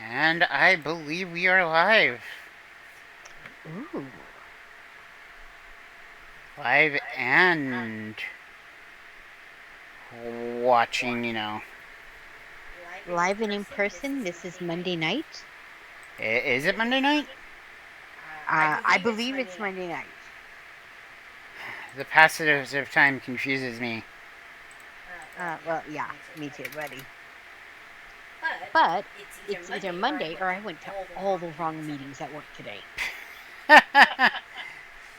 And I believe we are live. Ooh. Live and watching, Live and in person, this is Monday night. Is it Monday night? I believe it's Monday night. The passage of time confuses me. Well, yeah, me too, buddy. But it's either Monday or I went to all the wrong meetings at work today.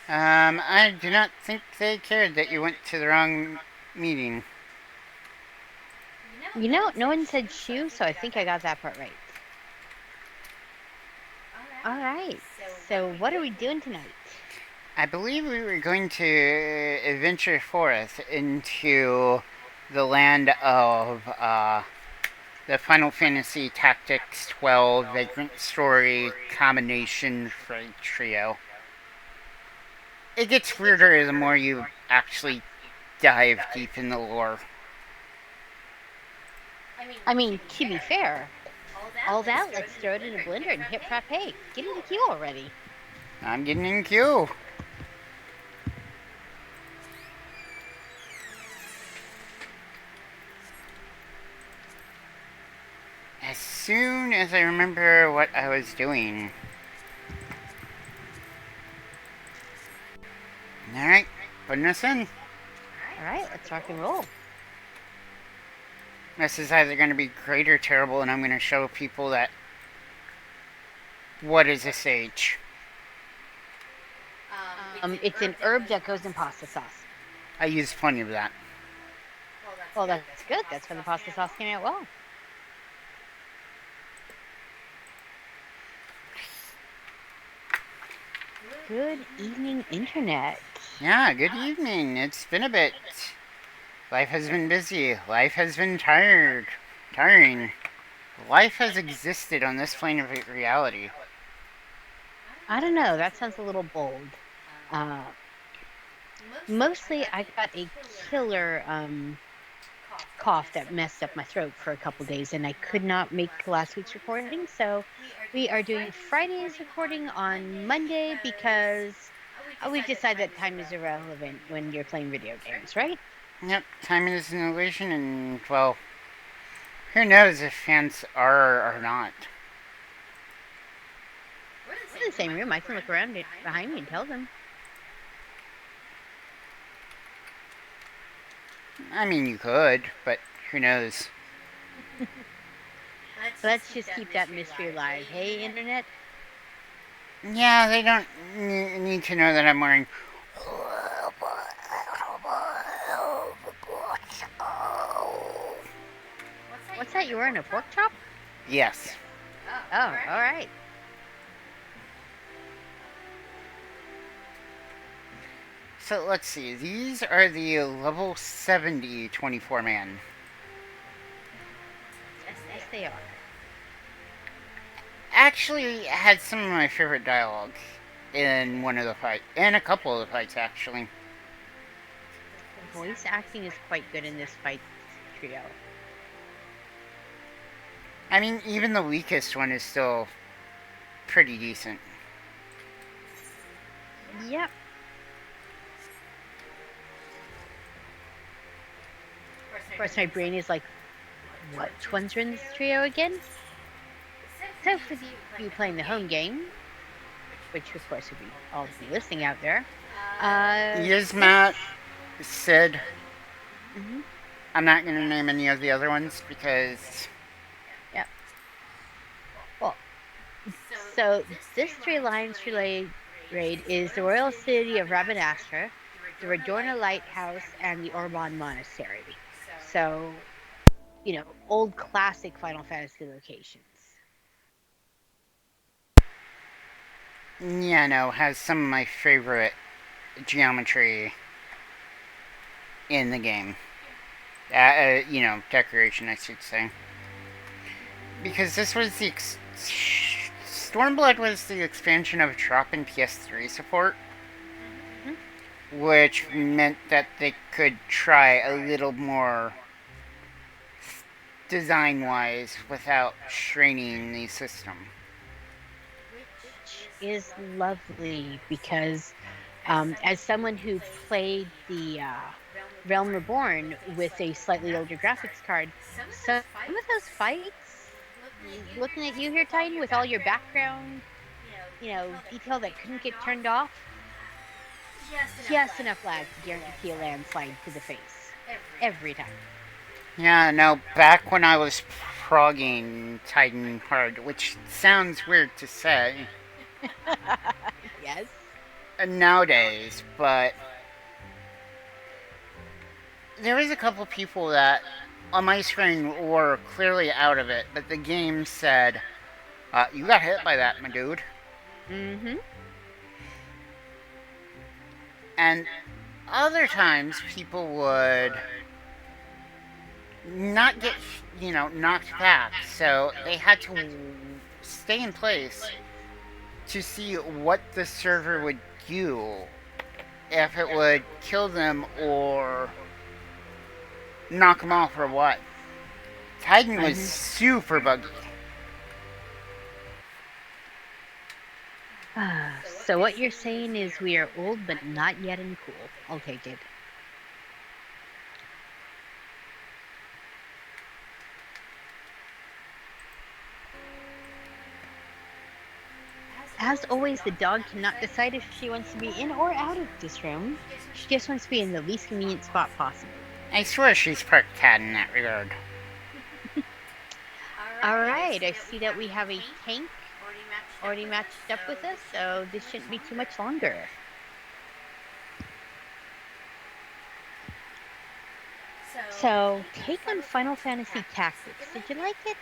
I do not think they cared that you went to the wrong meeting. No one said shoe, so I think I got that part right. All right. So what are we doing tonight? I believe we were going to adventure forth into the land of the Final Fantasy Tactics 12 Vagrant Story combination for trio. It gets weirder the more you actually dive deep in the lore. I mean, to be fair, all that, let's throw it in a blender and hit frappe. Get in the queue already. I'm getting in queue. As soon as I remember what I was doing. Alright, putting us in. All right, let's rock and roll. This is either going to be great or terrible, and I'm going to show people that what is a sage. It's an herb that goes in pasta sauce. I used plenty of that. Well, that's good. That's when the pasta sauce came out well. Good evening, Internet. Yeah, good evening. It's been a bit. Life has been busy. Life has been tiring. Life has existed on this plane of reality. I don't know. That sounds a little bold. Mostly, I got a killer cough that messed up my throat for a couple days, and I could not make last week's recording. So we are doing Friday's recording on Monday because we've decided that time is irrelevant when you're playing video games, right? Yep, time is an illusion, and, well, who knows if fans are or not. We're in the same room. I can look around behind me and tell them. I mean, you could, but who knows? Let's just keep that mystery alive. Hey, Internet? Yeah, they don't need to know that I'm wearing. What's that? You wearing a pork chop? Yes. Oh, all right. So let's see. These are the level 70 24-man. Yes, they are. Actually, had some of my favorite dialogue in one of the fights, in a couple of the fights, actually. The voice acting is quite good in this fight trio. I mean, even the weakest one is still pretty decent. Yep. Of course, my brain is like, which ones are in this trio again? So for you playing the home game, which of course would be all of you listening out there. Yizmat, Sid. Mm-hmm. I'm not going to name any of the other ones because. Yeah. Well, so this Three Alliance raid is the royal city of Rabanastre, the Ridorana Lighthouse, and the Orbonne Monastery. So, old classic Final Fantasy locations. Yeah, no, has some of my favorite geometry in the game. Decoration, I should say. Because this was the Stormblood was the expansion of Trop and PS3 support, which meant that they could try a little more design-wise without straining the system. Which is lovely because as someone who played the Realm Reborn with a slightly older graphics card, some of those fights, looking at you here, Titan, with all your background, detail that couldn't get turned off, just enough lag to guarantee a landslide to the face every time. Yeah, no, back when I was progging Titan hard, which sounds weird to say. Yes. Nowadays, but there was a couple people that on my screen were clearly out of it, but the game said, you got hit by that, my dude. Mm-hmm. And other times people would not get, knocked back, so they had to stay in place to see what the server would do, if it would kill them or knock them off or what. Titan was super buggy. So what you're saying is we are old but not yet uncool. I'll take it. As always, the dog cannot decide if she wants to be in or out of this room. She just wants to be in the least convenient spot possible. I swear she's part cat in that regard. Alright, I see that we have a tank already matched up with us, so this shouldn't be too much longer. So, take on Final Fantasy Tactics. Did you like it?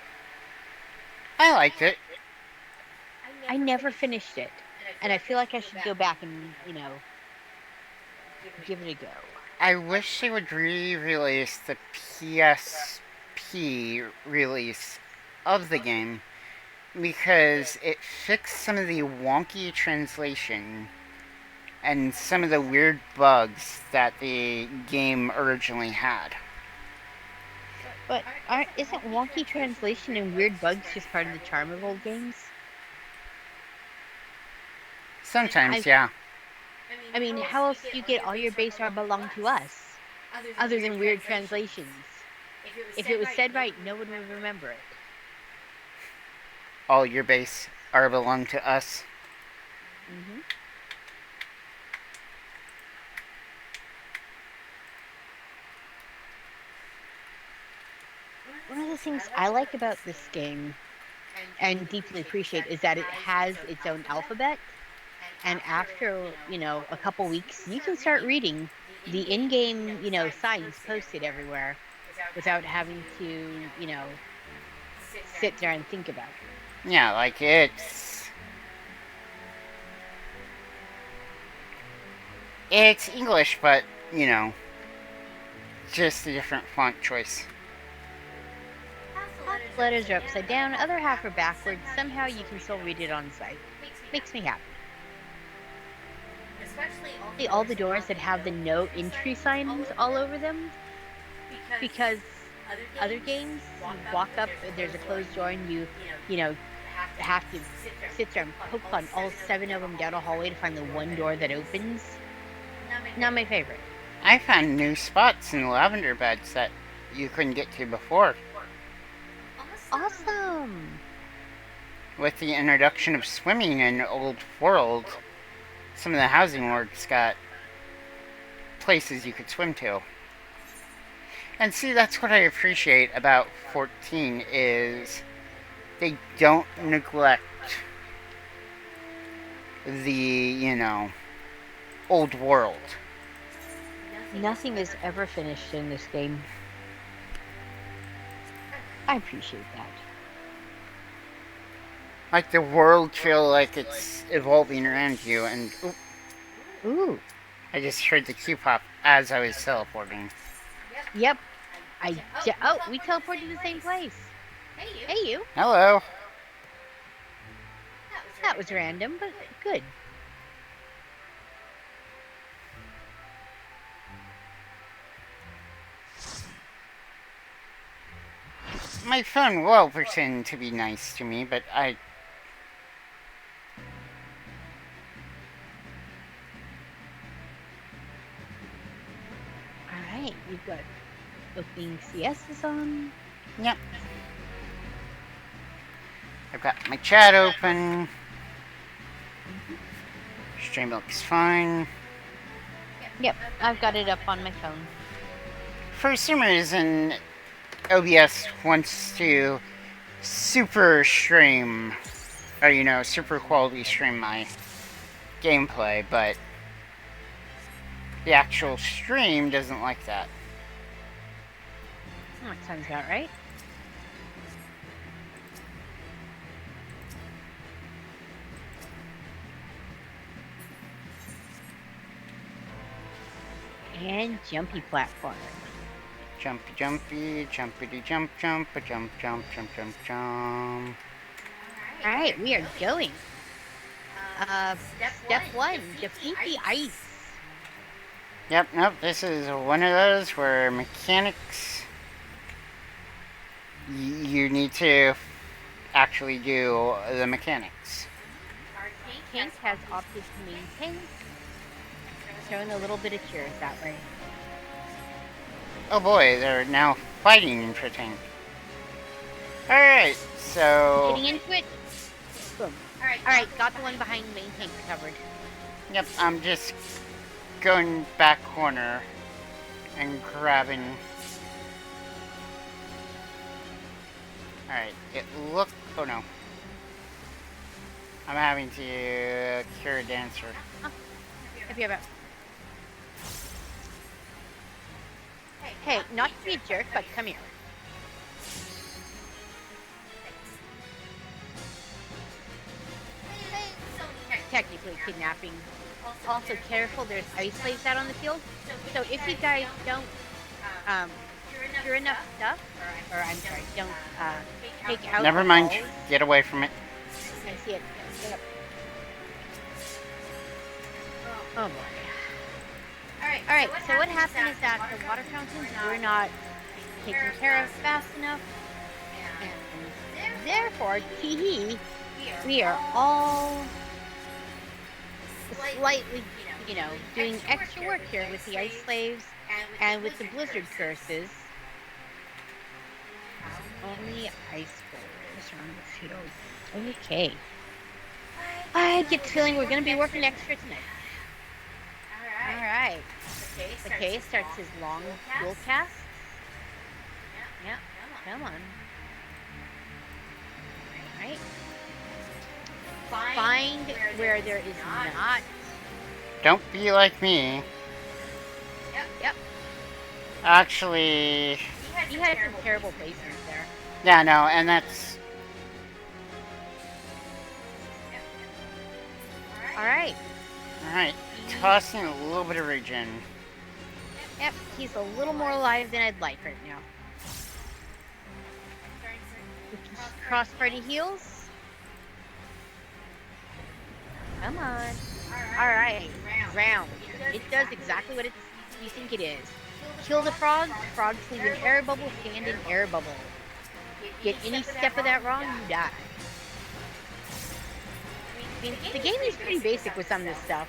I liked it. I never finished it, and I feel like I should go back and, give it a go. I wish they would re-release the PSP release of the game, because it fixed some of the wonky translation and some of the weird bugs that the game originally had. But isn't wonky translation and weird bugs just part of the charm of old games? Sometimes, yeah. I mean, how else do you get all your base are belong to us, other than weird translations? If it was said right, no one would remember it. All your base are belong to us. Mm-hmm. One of the things I like about this game, and deeply appreciate, is that it has its own alphabet. And after, a couple weeks, you can start reading the in-game, signs posted everywhere without having to, sit there and think about it. Yeah, like it's English, but, just a different font choice. Half the letters are upside down, other half are backwards. Somehow you can still read it on site. Makes me happy. Especially all the doors that have the no entry signs all over them, because other games, you walk up, there's a closed door, and you have to sit there and poke on all 7 of them down a hallway to find the one door that opens. Not my favorite. I found new spots in lavender beds that you couldn't get to before. Awesome! With the introduction of swimming in Old World, some of the housing wards got places you could swim to. And see, that's what I appreciate about 14, is they don't neglect the, Old World. Nothing is ever finished in this game. I appreciate that. Like the world feel like it's evolving around you, and Ooh. I just heard the cue pop as I was teleporting. Yep. We teleported to the same place. Hey, you. Hello. That was random, but good. My phone will pretend to be nice to me, but I... Alright, you've got opening CSs on. Yep. I've got my chat open. Stream looks fine. Yep, I've got it up on my phone. For some reason, OBS wants to super stream, or super quality stream my gameplay, but the actual stream doesn't like that. Oh, that sounds about right. And jumpy platform. Jumpy, jumpy, jumpity, jump, jump, a jump, jump, jump, jump, jump. Alright, we are going. Step 1, defeat the ice. Yep, nope, this is one of those where mechanics... You need to actually do the mechanics. Our tank has opted to maintain, showing a little bit of cheers that way. Oh boy, they're now fighting for tank. Alright, so... Getting into it. Boom. Alright, got the one behind main tank covered. Yep, I'm just going back corner and grabbing... Alright, it looked... Oh no. I'm having to cure a dancer. Oh, if you have it. Hey, not to be a jerk, but come here. Technically kidnapping. Also careful, there's ice slaves out on the field. So if you guys don't cure enough stuff, or I'm sorry, don't take out... Never mind, balls, get away from it. I see it. Yep. Oh boy. Alright, so what happened is that the water fountains were not taken care of fast enough, and therefore, tee-hee, we are all slightly, doing extra work here with the ice slaves and with the blizzard curses. Only ice boulders around the field. Okay. I get the feeling we're going to be working extra tonight. Alright. Okay, starts his long dual cast. Yeah, come on. Alright. Find where there is not. Don't be like me. Yep. Actually... You had some terrible placements there. Yeah, no, and that's... Alright. Alright, tossing a little bit of regen. Yep, he's a little more alive than I'd like right now. Cross-party heals. Come on. Alright, round. It does exactly what you think it is. Kill the frogs leave an air bubble, stand in air bubble. Get any step of that wrong, you die. I mean, the game is pretty basic with some of this stuff.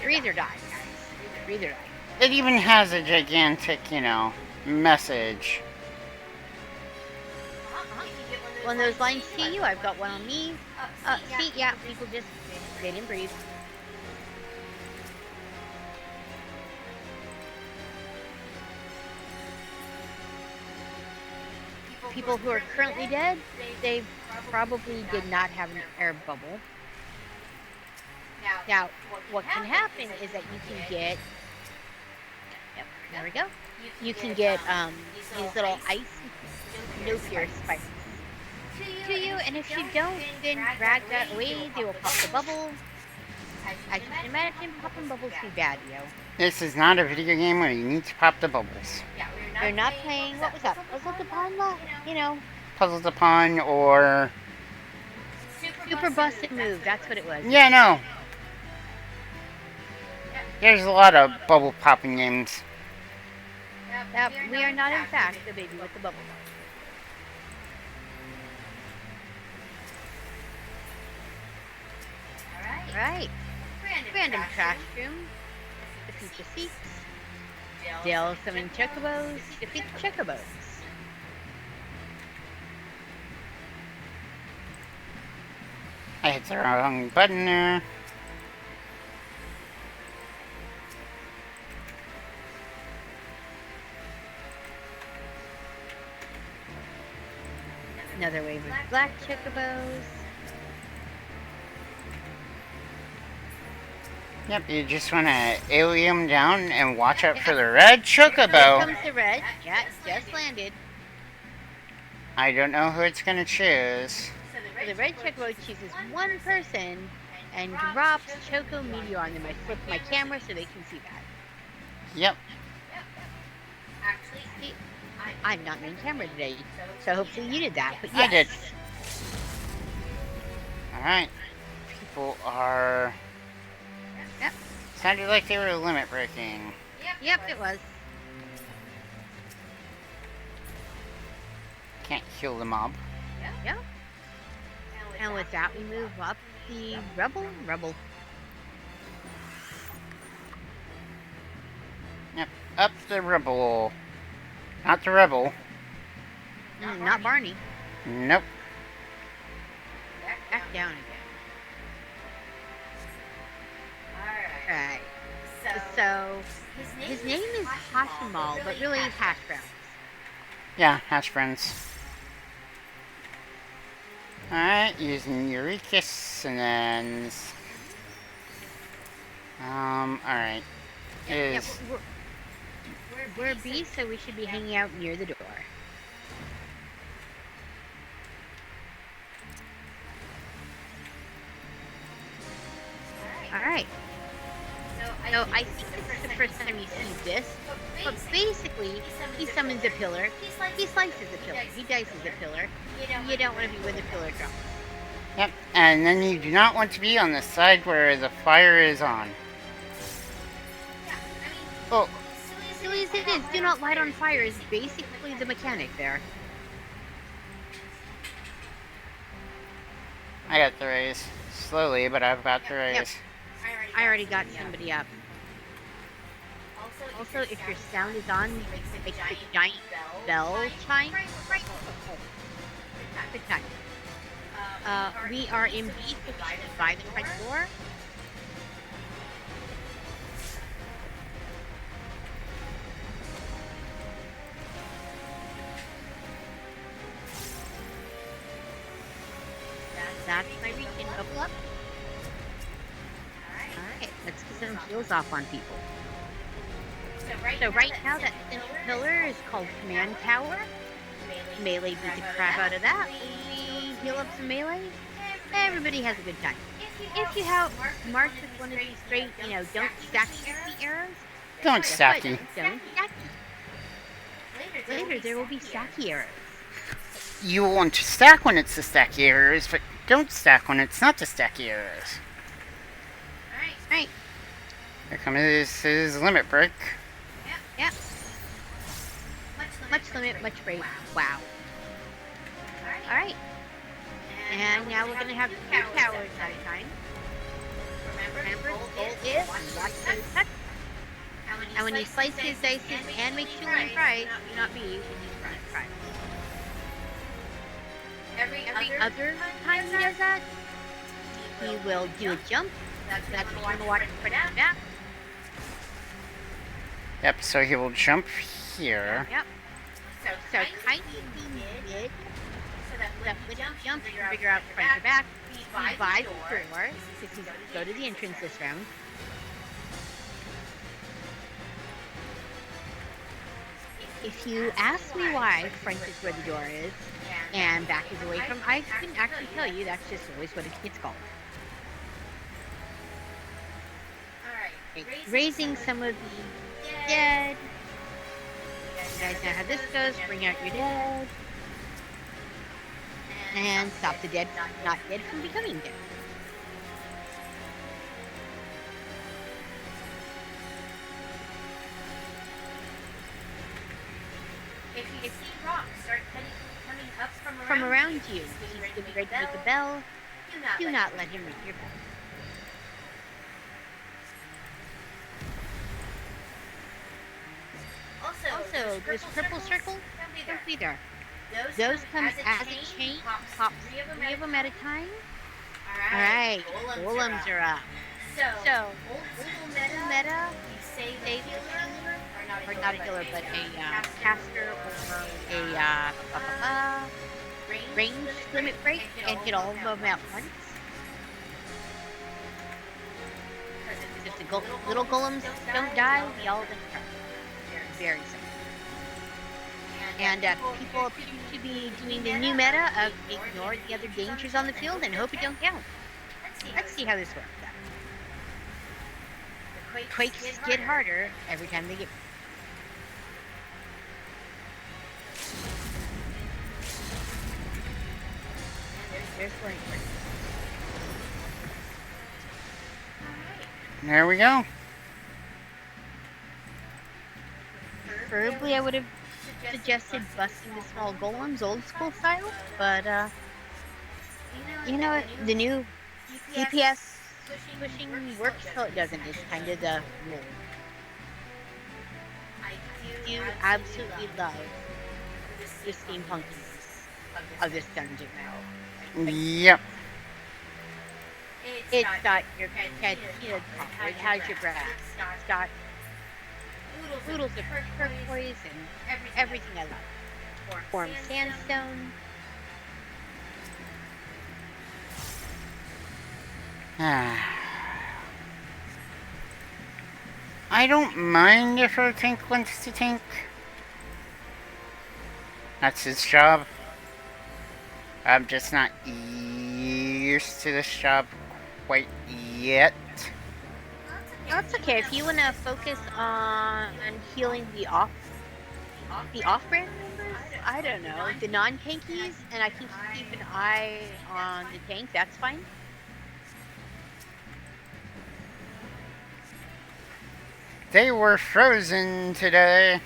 Breathe or die, guys. Breathe or die. It even has a gigantic, message. One of those lines to you, I've got one on me. See, yeah, people just, they didn't breathe. People who are currently dead, they probably did not have an air bubble. Now, what can happen is that you can get... Yep, there we go. You can get these little ice no-fear spikes to you, and if you don't, then drag that away, they will pop the bubble. I can imagine popping bubbles too bad, This is not a video game where you need to pop the bubbles. You're not playing, what was that, Puzzle Upon, Puzzles Upon or... Super Busted Move, that's what it was. Yeah, no. There's a lot of bubble popping games. We are not, in fact, the baby with the bubble. Alright. Random trash room. Defeat the seats. Dale summon chocobos. Defeat the chocobos. I hit the wrong button there. Another wave of black chocobos. Yep, you just want to AoE them down and watch out for the red chocobo. Here comes the red. Yeah, just landed. I don't know who it's going to choose. So the red chocobo chooses one person and drops Choco Meteor on them. I flipped my camera so they can see that. Yep. Actually, I'm not main camera today, so hopefully you did that. But yes. I did. Alright. People are... Yep. Sounded like they were limit breaking. Yep, it was. Can't kill the mob. Yep. And with that, we move up the rubble. Yep, up the rubble. Not the rebel. Not Barney. Nope. Back down again. Alright. So, his name is Hashimal, but really Hash Browns. Yeah, hash browns. Alright, using Eurekas and then... alright. Yeah, we're B, so we should be hanging out near the door. Alright. So I think this is the first time you see this, but basically, he summons a pillar, he slices a pillar, he dices a pillar. You don't want to be where the pillar drops. Yep, and then you do not want to be on the side where the fire is on. Oh. Silly as it is, do not light on fire is basically the mechanic there. I got the raise. Slowly, but I've got the raise. Yep. I already got somebody up. Also, if your sound is on, like the giant bell chime. Good time. We are in B, so we should be by the front door. That's my region. Bubble up. Alright, let's get some heals off on people. So right now, that central pillar is called Command Tower. Melee beat the crap out of that. We heal up some melee. Everybody has a good time. If you have march with one of these straight, don't stack the arrows. Don't stacky. Don't stacky. Later, there will be stacky arrows. You want to stack when it's the stacky arrows, but don't stack when it's not the stacky arrows. Alright. Here comes his limit break. Yep. Much limit, much break. Wow. Alright. And now we're going to have 2 towers at a time. Remember, goal is watch those touch. And when he slices, dices, and makes children fries, do not be when he's frying fries. Every other time he does that, he will do a jump. That's what you want to watch for back. Yep, so he will jump here. Yep. So kind of mid, so that when he jumps, you can figure out front or back. He buys the door, because he's going to go to the entrance this round. If you ask me why front is where the door is, and back is away from, I can actually tell you that's just always what it gets called. Alright, raising some of the dead. You guys know how this goes. Bring out your dead. And stop the dead, not dead, from becoming dead. If you see rocks start coming up from around you, he's getting ready to make a bell. Do not let him ring your bell. Also, those purple circles, don't be there. Those come as a chain, pop 3 of them at a time. Alright, golems are up. So, old school meta, you save a healer, or not a healer, but a caster or a range limit break and hit all of them at once. If the little golems don't die, the all of them die. Very simple. And people appear to be doing the new meta of ignore the other dangers on the field and hope it don't count. Let's see how this works out. Quakes get harder every time they get. There's Flame. There we go. Preferably, I would have suggested busting the small golems old school style, but you know what? The new DPS pushing works till it doesn't is kind of the rule. I do absolutely love the steampunkiness of this dungeon now. Yep. It's got your Cadena copper, it has your brass, it's got oodles of turquoise and everything I love. Form sandstone. I don't mind if our tank wants to tank. That's his job. I'm just not used to this job quite yet. That's okay. If you want to focus on healing the off-brand members, I don't know, the non-tankies, and I can keep an eye on the tank, that's fine. They were frozen today.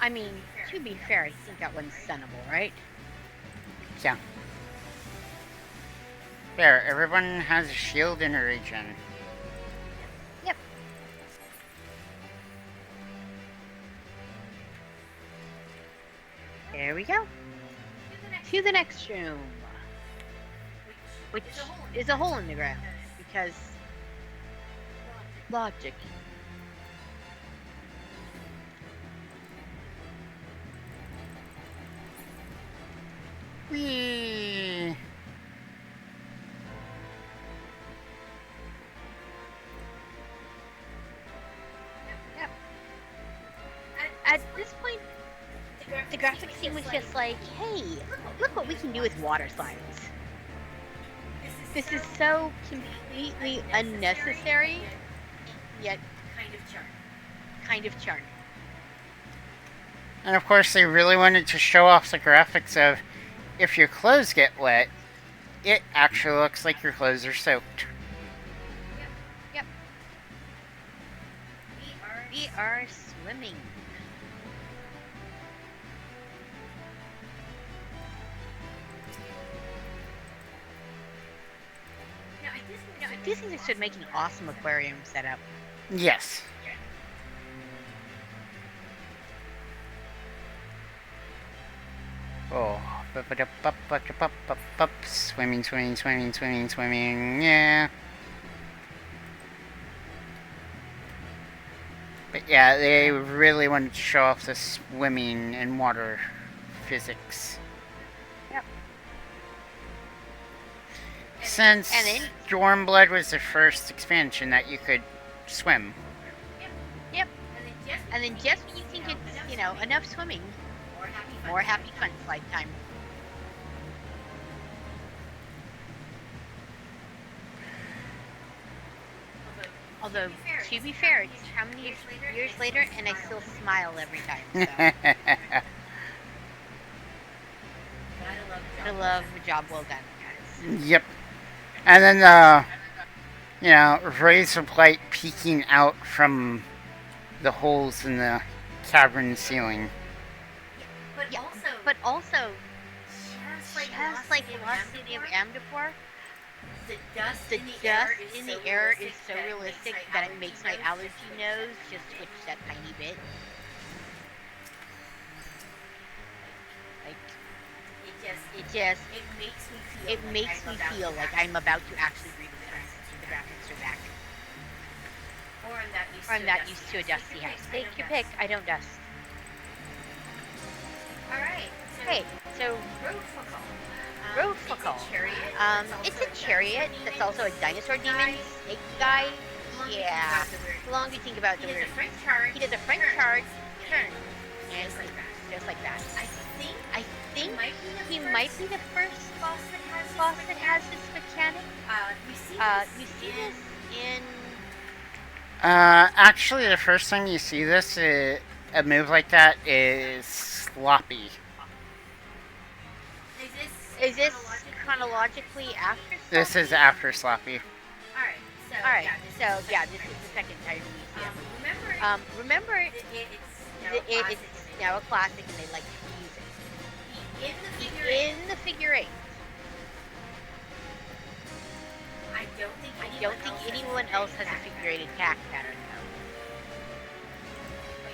I mean, to be fair, I think that one's stunnable, right? Yeah. There, everyone has a shield in a region. Yep. There we go. To the next room. Which is a hole in the ground. Because logic. Whee! Yep. At this point, the graphics team was just like, hey, look what we can do with water slides. This is so completely unnecessary, yet kind of charming. And of course, they really wanted to show off the graphics of if your clothes get wet, it actually looks like your clothes are soaked. Yep. We are swimming. I do think they should make an awesome aquarium setup. Yes. Oh, swimming, swimming, swimming, swimming, swimming, yeah. But yeah, they really wanted to show off the swimming and water physics. Yep. Since Stormblood was the first expansion that you could swim. Yep. And then just when you think it's, enough swimming, more happy fun slide time. Although, to be fair, it's how many years later, and I still smile every time. So. I love the job well done, guys. Yep. And then, rays of light peeking out from the holes in the cavern ceiling. But also, just like the lost city of Amdapor, The dust in the air is so realistic that it makes my allergy nose just twitch that tiny bit. Like, it makes me feel like I'm about to actually breathe in the dust. The graphics are back. Or I'm that used to a dusty house. Take your pick. I don't dust. Alright. Okay, so Rofocal. It's a chariot that's also a dinosaur demon snake guy. Yeah. The longer you think about the weird. He does a French charge, turn, and just like that. I think he might be the first boss that has this mechanic. You see this in. Actually, the first time you see this, a move like that is sloppy. Is this chronologically after Sloppy? This is after sloppy. Alright, so yeah, this is the second time we see it. Remember, it's now a classic and they like to use it. In the figure eight. I don't think anyone else has a figure eight attack pattern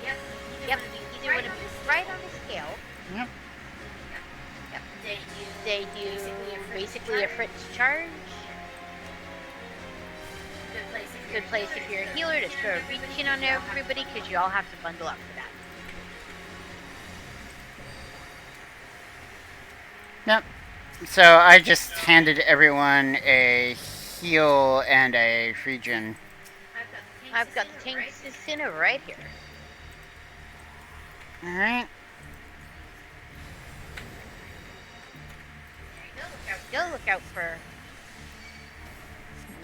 though. Yep, either one of you right on the scale. Yep. They do basically a French charge. Good place if you're a healer to throw a reach in on everybody because you all have to bundle up for that. Yep. So I just handed everyone a heal and a regen. I've got the tank center right here. Alright. Go look out for.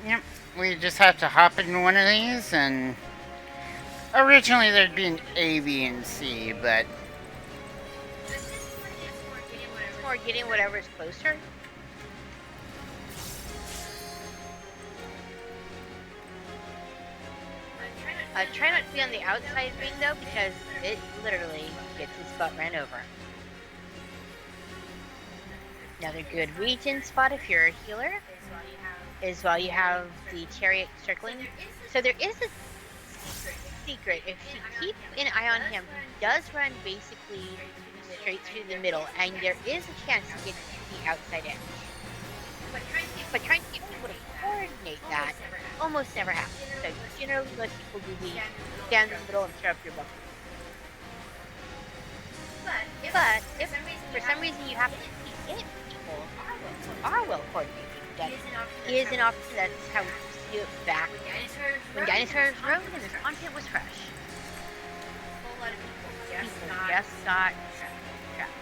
Yep. We just have to hop in one of these, and originally there'd be an A, B, and C, but Or getting whatever is closer. Try not to be on the outside ring though, because it literally gets its butt ran over. Another good regen spot if you're a healer is while you have the chariot circling. So there is a secret. If you keep an eye on him, he does run basically straight through the middle, and there is a chance to get to the outside edge. But trying to get people to coordinate that almost never happens. So generally most people do the stand in the middle and throw up your bucket. But if for some reason you have to get people who are well coordinated, that is an option. That's how we see it back when dinosaurs roamed and this content was fresh. People just got trapped.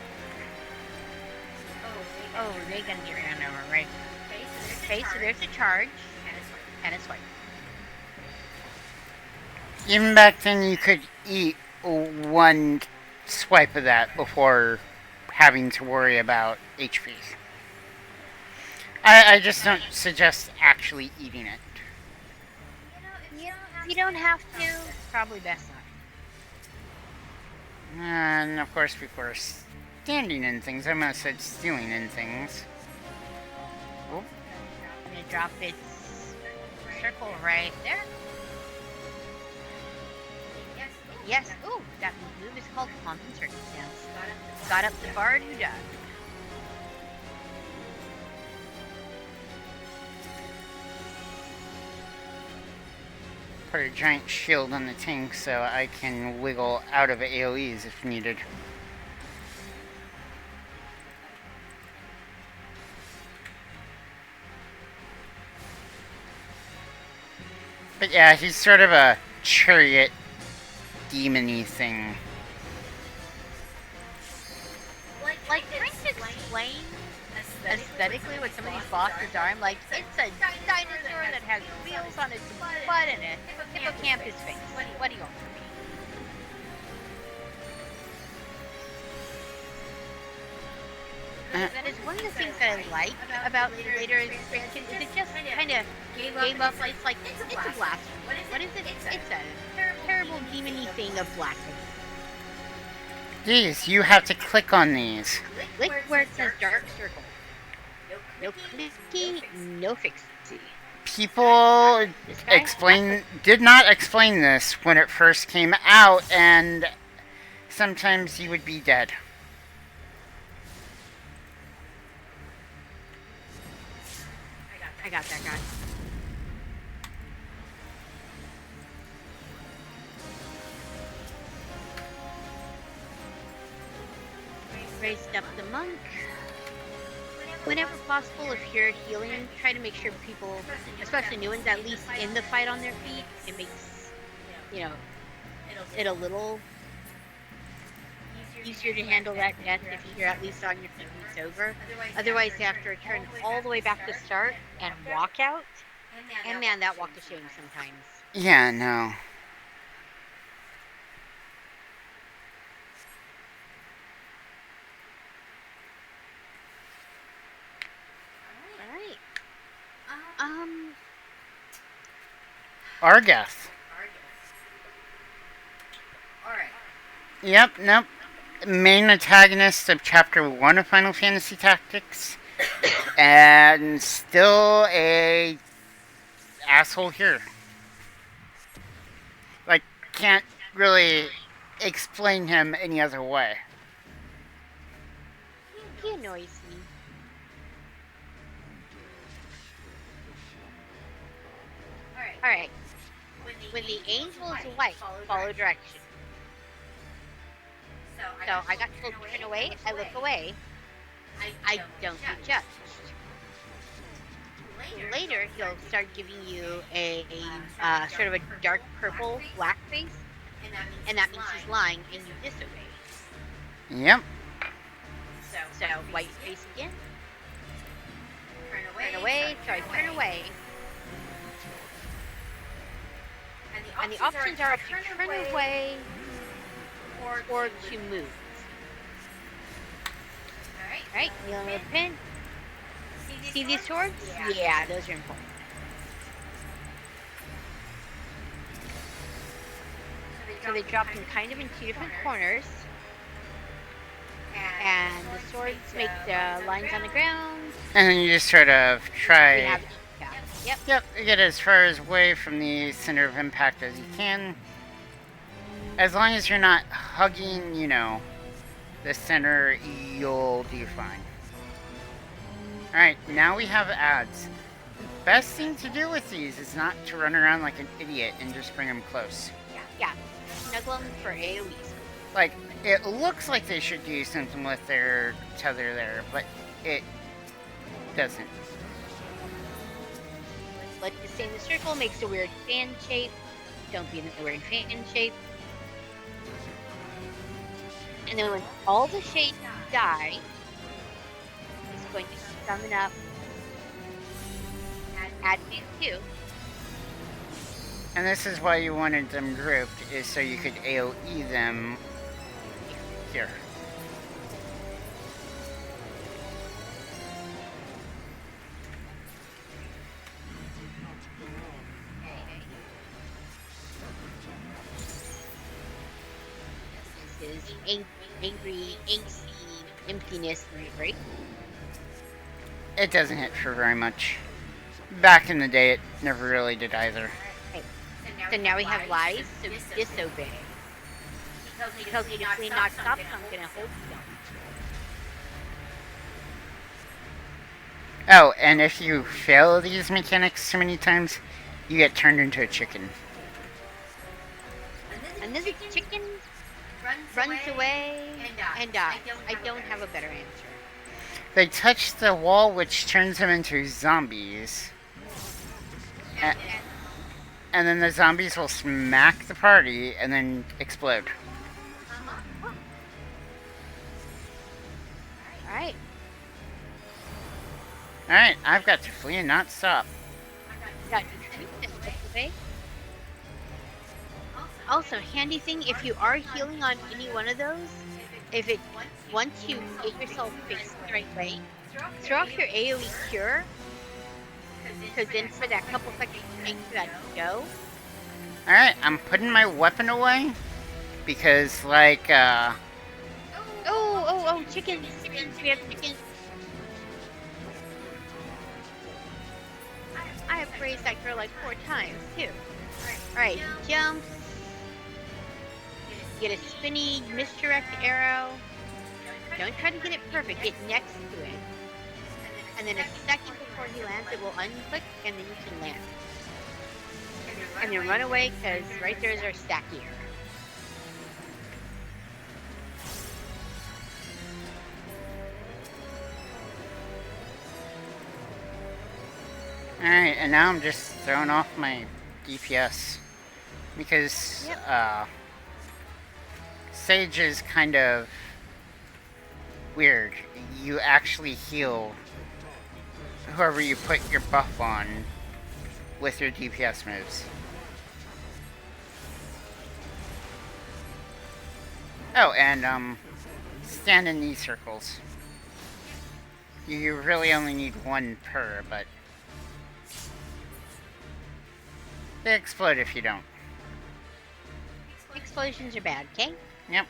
Oh, they gonna get ran over, right? Okay, so there's a charge and a swipe. even back then you could eat one swipe of that before having to worry about HP. I just don't suggest actually eating it. You don't have to. Probably best not. And of course, people are standing in things. I almost said stealing in things. Oh. I'm gonna drop its circle right there. Yes. Ooh, that move is called Pomp and Circumstance. Got up the bard who died. Put a giant shield on the tank so I can wiggle out of AoEs if needed. But yeah, he's sort of a chariot demon-y thing. Like trying to explain aesthetically what some of these bosses are. I'm like, it's a dinosaur that has wheels on its butt and a hippocampus face. What do you want from me? That is one of the things that I like about the later iterations. Is it just kind of gave up? It's like it's a blasphemy. What is it? It's a terrible demon-y thing of blasphemy. These, you have to click on these. Click where it says dark circle. No clicky, no fixie. People This guy? did not explain this when it first came out, and sometimes you would be dead. I got that guy. Raised up the monk. Whenever possible, if you're healing, try to make sure people, especially new ones, at least in the fight on their feet. It makes, it a little easier to handle that death if you're at least on your feet when it's over. Otherwise, you have to return all the way back to start and walk out. And man, that walk of shame sometimes. Yeah, no. Argath. Alright. Yep, nope. Main antagonist of Chapter 1 of Final Fantasy Tactics. And still a asshole here. Like, can't really explain him any other way. He annoys me. Alright. When the angel is white, follow direction. So I got told to turn away, I look away. I don't get judged. Later, he'll start giving you a sort of a dark purple black face, and that means he's lying and you disobey. Yep. So white face again. Turn away, so I turn away. And the options are to turn away or to move. Alright, kneel and repent. See these swords? Yeah, those are important. So they drop them kind of in two different corners. And the swords make the lines on the ground. And then you just sort of try... Yep. Get as far away from the center of impact as you can. As long as you're not hugging, the center, you'll do fine. Alright, now we have ads. Best thing to do with these is not to run around like an idiot and just bring them close. Yeah. Snuggle them for AoEs. Like, it looks like they should do something with their tether there, but it doesn't. Let's just stay in the circle, makes a weird fan shape. Don't be in the weird fan shape. And then when all the shades die, it's going to summon up add phase 2. And this is why you wanted them grouped, is so you could AoE them here. This is angry, angsty, emptiness, right? It doesn't hit for very much. Back in the day, it never really did either. Okay. So now we have lies, so disobey. He tells me to clean, not stop, so I'm gonna hold you. Oh, and if you fail these mechanics too many times, you get turned into a chicken. And this chicken runs away and dies. I don't have a better answer. They touch the wall, which turns them into zombies. And then the zombies will smack the party and then explode. Alright. Alright, I've got to flee and not stop. Got you. Also, handy thing, if you are healing on any one of those, once you get yourself faced the right way, throw off your AoE cure, because then for that couple seconds you make that go. Alright, I'm putting my weapon away, because, like, Oh, chickens, we have chickens. sprays that girl like 4 times, too. Alright, he jumps. Get a spinny misdirect arrow. Don't try to get it perfect, get next to it. And then a second before he lands, it will unclick, and then you can land. And then run away, because right there is our stackier. Alright, and now I'm just throwing off my DPS. Because, Sage is kind of weird. You actually heal whoever you put your buff on with your DPS moves. Oh, and, stand in these circles. You really only need one per, but they explode if you don't. Explosions are bad, okay? Yep.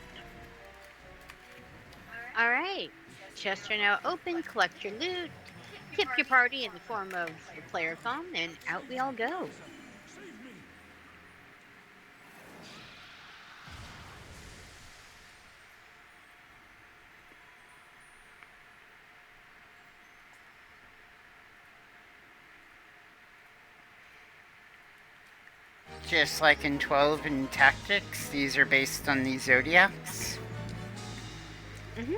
Alright. Chests are now open, collect your loot, tip your party in the form of a player comm, and out we all go. Just like in 12 in Tactics, these are based on the Zodiacs. Mm-hmm.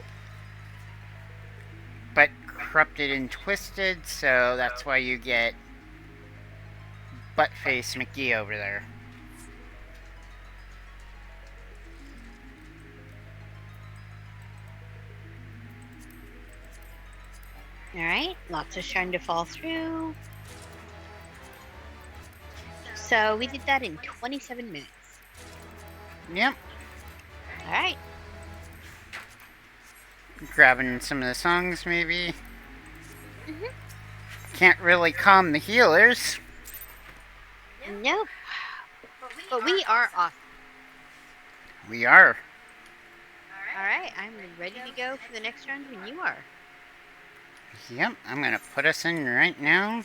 But corrupted and twisted, so that's why you get Buttface McGee over there. Alright, lots of shine to fall through. So we did that in 27 minutes. Yep. Alright. Grabbing some of the songs, maybe. Mm-hmm. Can't really calm the healers. Nope. But we are awesome. We are. Alright, I'm ready to go for the next round when you are. Yep, I'm gonna put us in right now.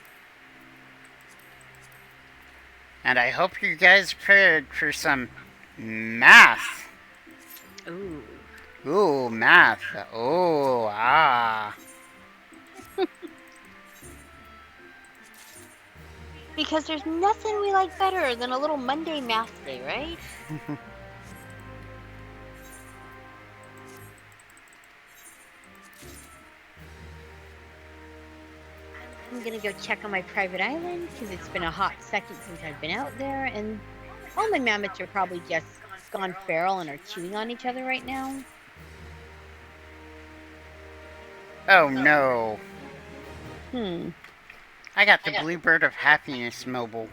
And I hope you guys prepared for some math. Ooh. Ooh, math. Oh, ah. Because there's nothing we like better than a little Monday math day, right? I'm gonna go check on my private island because it's been a hot second since I've been out there, and all my mammoths are probably just gone feral and are chewing on each other right now. Oh no. I got the Bluebird of Happiness mobile.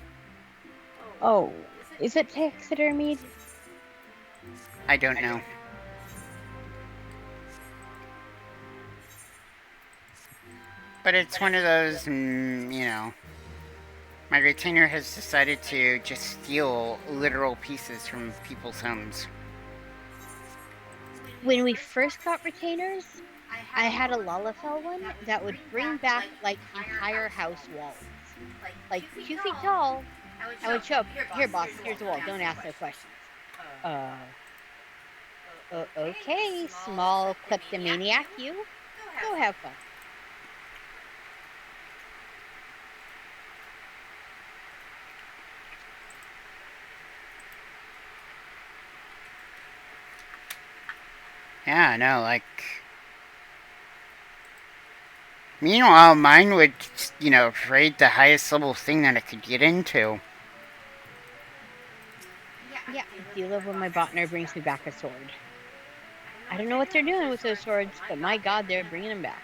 Oh, is it taxidermied? I don't know. But it's one of those, you know, my retainer has decided to just steal literal pieces from people's homes. When we first got retainers, I had a Lalafell one that would bring back, like, entire house walls. Like, 2 feet tall. I would show up, here, boss, here's the wall, don't ask no questions. Okay, small kleptomaniac, you. Go have fun. Yeah, I know, like... Meanwhile, mine would, you know, raid the highest level thing that it could get into. Yeah, deal of when my botner brings me back a sword. I don't know what they're doing with those swords, but my god, they're bringing them back.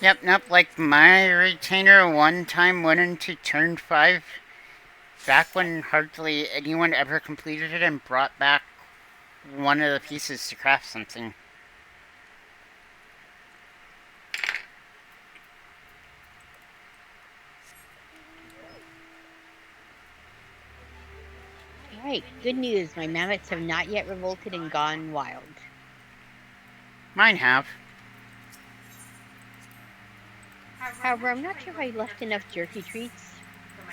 Yep, nope, like my retainer one time went into turn 5, back when hardly anyone ever completed it, and brought back one of the pieces to craft something. Alright, good news, my mammoths have not yet revolted and gone wild. Mine have. However, I'm not sure if I left enough jerky treats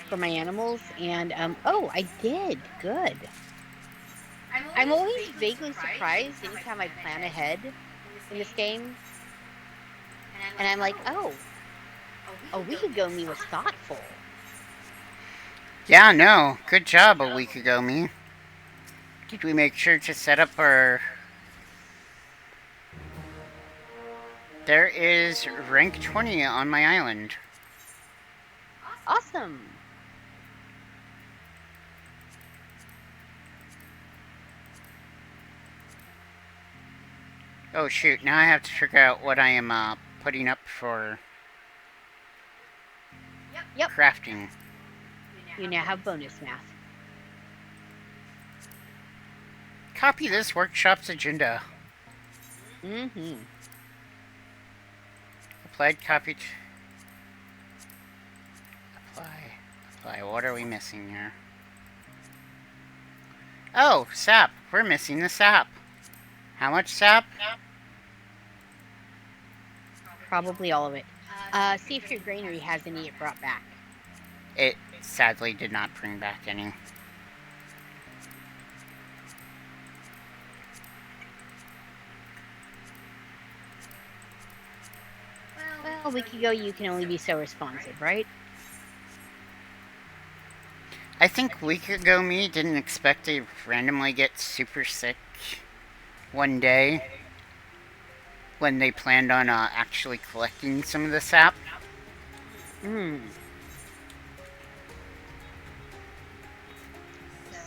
for my animals, and oh, I did. Good. I'm always vaguely surprised anytime I plan ahead in this game, and I'm like, oh, a week ago me was thoughtful. Yeah, no. Good job a week ago, me. Did we make sure to set up our... There is rank 20 on my island. Awesome. Oh shoot, now I have to figure out what I am putting up for Yep. crafting. You now have bonus math. Copy this workshop's agenda. Mm-hmm. Applied copy to... Apply. What are we missing here? Oh, sap. We're missing the sap. How much sap? Probably all of it. See if your granary has any it brought back. It sadly did not bring back any. Well, a week ago you can only be so responsive, right? I think a week ago me didn't expect to randomly get super sick one day when they planned on actually collecting some of the sap.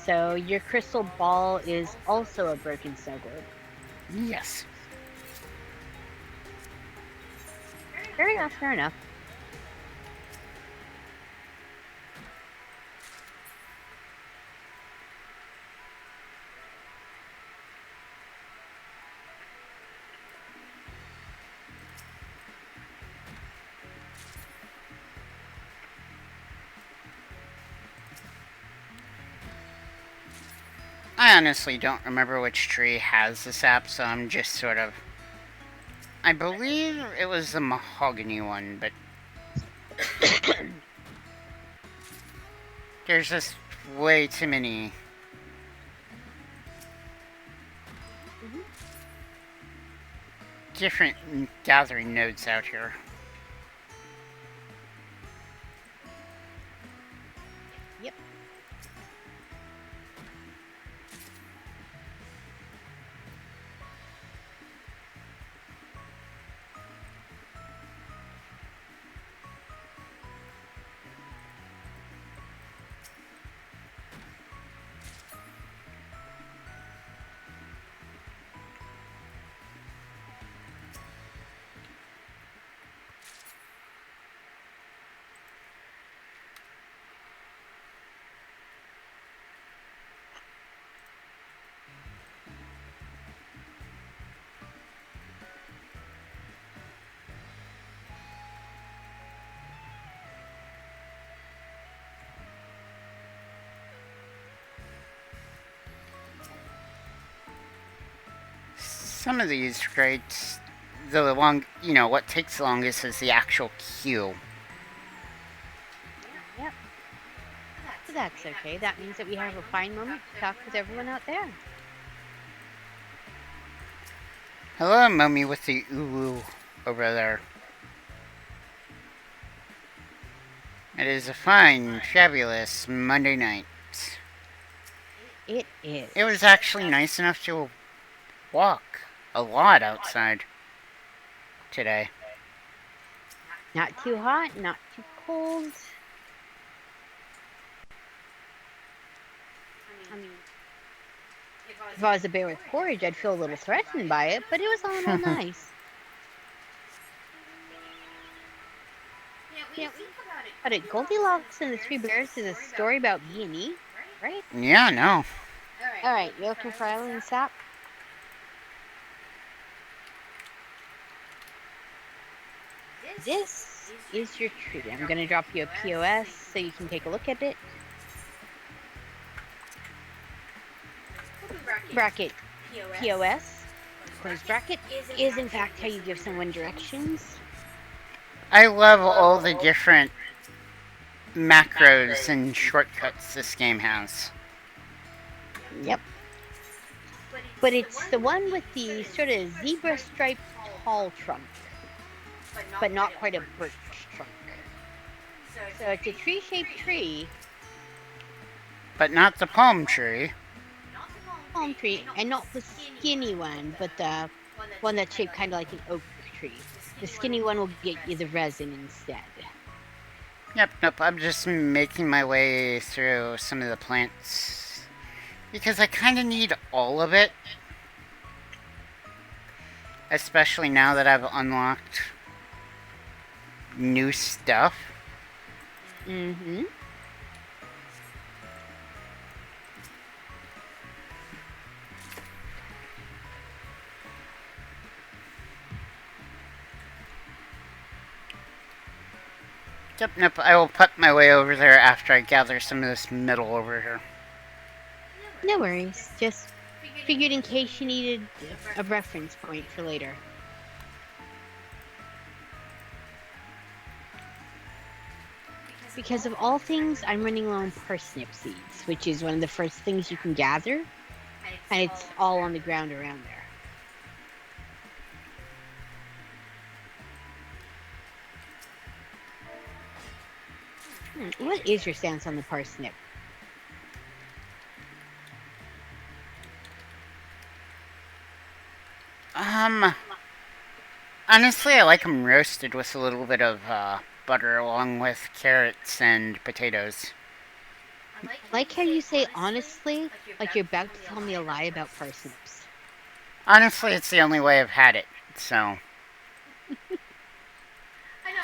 So your crystal ball is also a broken snow globe. Yes. Fair enough, fair enough. I honestly don't remember which tree has the sap, so I'm just sort of... I believe it was the mahogany one, but... There's just way too many... different gathering nodes out here. Yep. Some of these grades, what takes longest is the actual queue. Yep. So that's okay. That means that we have a fine moment to talk with everyone out there. Hello, mummy with the ooh over there. It is a fine, fabulous Monday night. It is. It was actually nice enough to walk a lot outside today. Not too hot, not too cold. I mean, if I was a bear with porridge, I'd feel a little threatened by it, but it was all in all nice. Yeah, but it Goldilocks and the Three Bears is a story about B&E, right? Yeah, no. All right, you looking for island sap? This is your tree. I'm going to drop you a POS so you can take a look at it. Bracket POS, close bracket, is in fact how you give someone directions. I love all the different macros and shortcuts this game has. Yep. But it's the one with the sort of zebra striped tall trunk, but not quite a birch trunk. So it's a tree-shaped tree. But not the palm tree. Palm tree, and not the skinny one, but the one that's shaped kind of like an oak tree. The skinny one will get you the resin instead. Nope, I'm just making my way through some of the plants. Because I kind of need all of it. Especially now that I've unlocked new stuff. Mm-hmm. Nope, I will put my way over there after I gather some of this metal over here. No worries. Just figured in case you needed a reference point for later. Because of all things, I'm running low on parsnip seeds, which is one of the first things you can gather, and it's all on the ground around there. What is your stance on the parsnip? Honestly, I like them roasted with a little bit of butter along with carrots and potatoes. I like how you say honestly, like you're about to tell me a lie about parsnips. Honestly, it's the only way I've had it, so.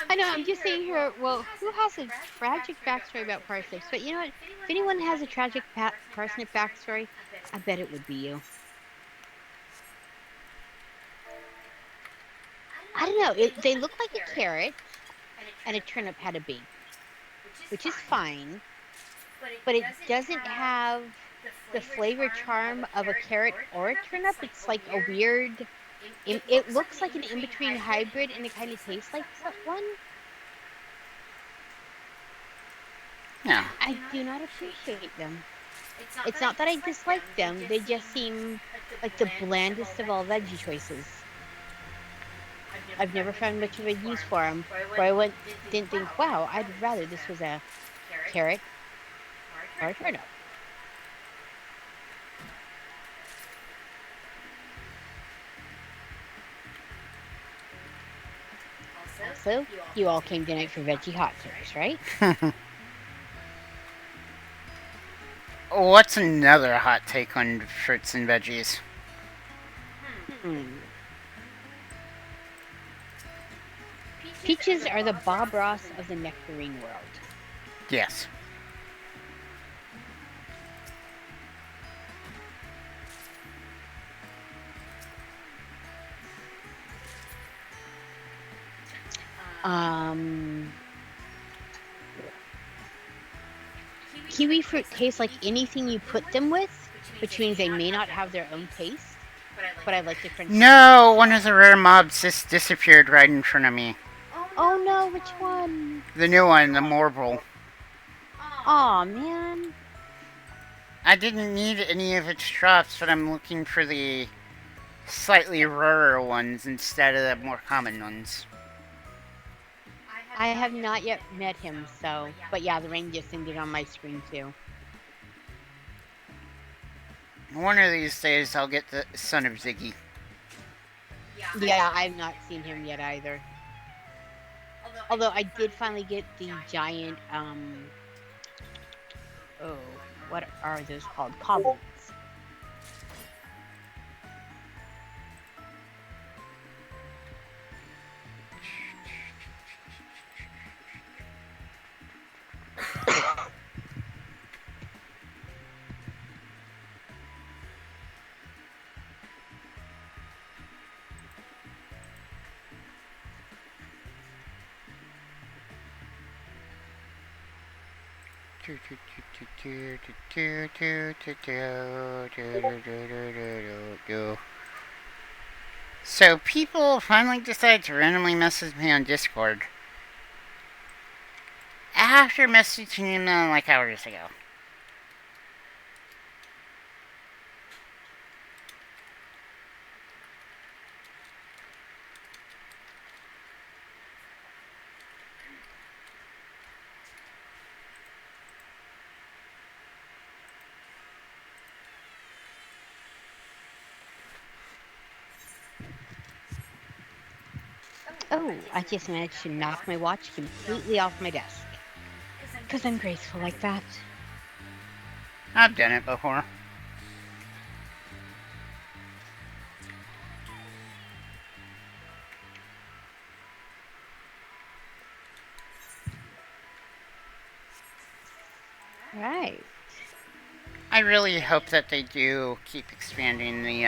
I know, I'm just saying here, well, who has a tragic backstory about parsnips? But you know what? If anyone has a tragic parsnip backstory, I bet it would be you. I don't know. They look like a carrot, and a turnip had a beak, which is fine, but it doesn't have the flavor charm of a carrot or a turnip. It's like a weird. It looks like an in-between hybrid, and it kind of tastes like one. Yeah. I do not appreciate them. It's not that I dislike them. They just seem like the blandest of all veggie choices. I've never found much of a use for them, where I didn't think, wow, I'd rather this was a carrot or a turnip. Also, you all came tonight for veggie hot dogs, right? What's another hot take on fruits and veggies? Peaches are the Bob Ross of the nectarine world. Yes. Kiwi fruit tastes like anything you put them with, which means they may not have their own taste, but I like the crunch. No, one of the rare mobs just disappeared right in front of me. Oh no, which one? The new one, the Morble. Aw, man. I didn't need any of its drops, but I'm looking for the slightly rarer ones instead of the more common ones. I have not yet met him, so... But yeah, the rain just ended on my screen, too. One of these days, I'll get the son of Ziggy. Yeah, I've not seen him yet, either. Although I did finally get the giant, oh, what are those called? Cobbles. So people finally decide to randomly message me on Discord. after messaging them like hours ago. Oh, I just managed to knock my watch completely off my desk. Because I'm graceful like that. I've done it before. Right. I really hope that they do keep expanding the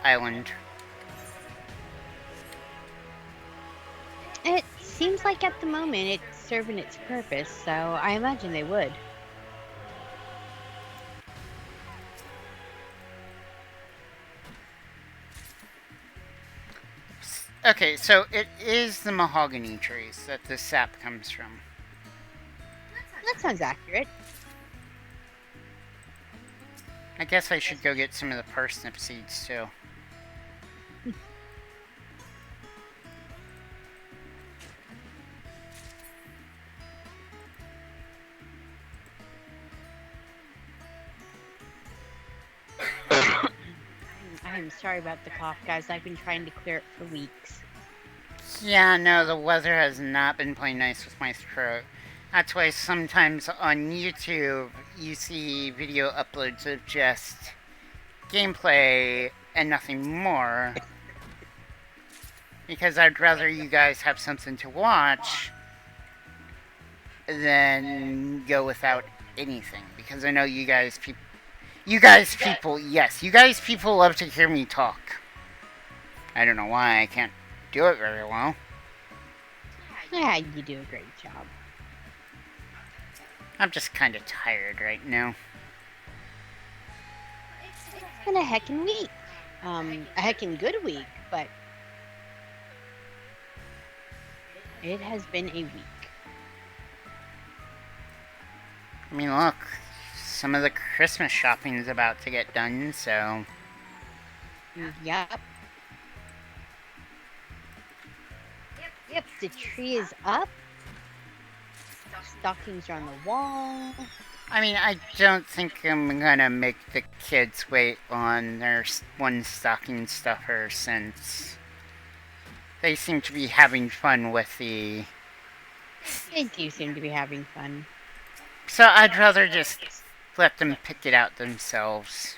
island. It seems like at the moment it's serving its purpose, so I imagine they would. Okay, so it is the mahogany trees that the sap comes from. That sounds accurate. I guess I should go get some of the parsnip seeds too. I'm sorry about the cough, guys. I've been trying to clear it for weeks. Yeah, no, the weather has not been playing nice with my throat. That's why sometimes on YouTube you see video uploads of just gameplay and nothing more. Because I'd rather you guys have something to watch than go without anything. Because I know you guys people love to hear me talk. I don't know why I can't do it very well. Yeah, you do a great job. I'm just kind of tired right now. It's been a heckin' week. A heckin' good week, but it has been a week. I mean, look, some of the Christmas shopping is about to get done, so... Yep. Yep, the tree is up. Stockings are on the wall. I mean, I don't think I'm gonna make the kids wait on their one stocking stuffer since they seem to be having fun with the... They do seem to be having fun. So I'd rather just let them pick it out themselves.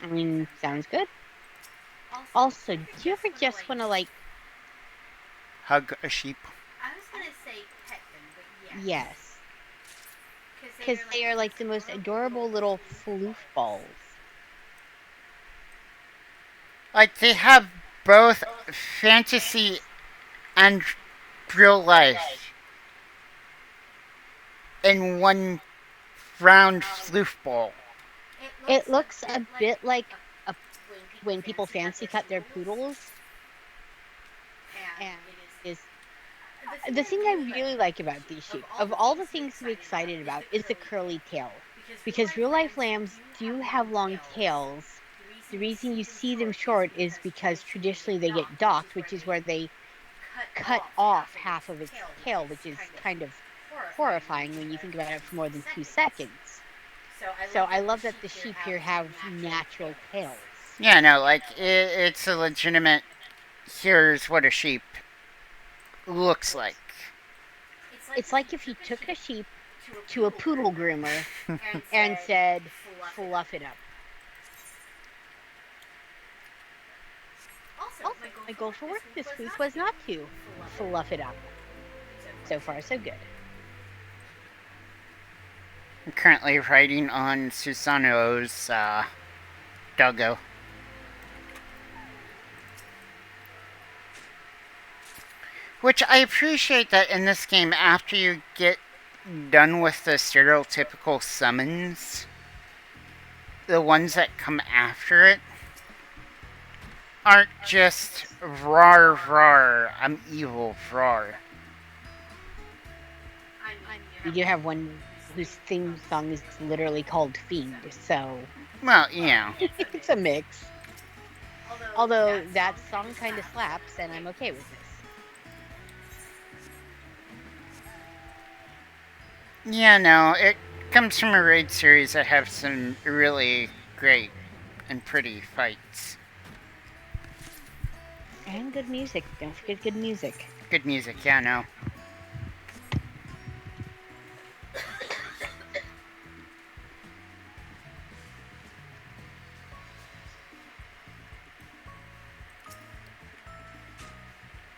I mean, sounds good. Also, do you ever just want to, like... Hug a sheep? I was gonna say pet them, but Yes. Because they are, like, the most adorable little floof balls. Like, they have both fantasy and real life in one round floof ball. It looks a bit like when people fancy cut their poodles. And it is the thing I really like about these sheep, of all the things to be excited about, is the curly tail. Because real life lambs do have long tails. The reason you see them short is because traditionally they get docked, which is where they cut off half of its tail, which is kind of horrifying when you think about it for more than 2 seconds. So I love that the sheep here have natural tails. Yeah, no, like, it's a legitimate, here's what a sheep looks like. It's like if you took a sheep to a poodle groomer and said, fluff it up. Also, my goal for work this week was not to fluff it up. So far, so good. I'm currently riding on Susano's doggo. Which I appreciate that in this game, after you get done with the stereotypical summons, the ones that come after it aren't just rar rar, I'm evil rar. You do have one whose theme song is literally called Fiend, so Well, yeah. it's a mix. Although that song kind of slaps, and I'm okay with this. Yeah, no, it comes from a raid series that have some really great and pretty fights. And good music. Don't forget good music. Good music, yeah, no.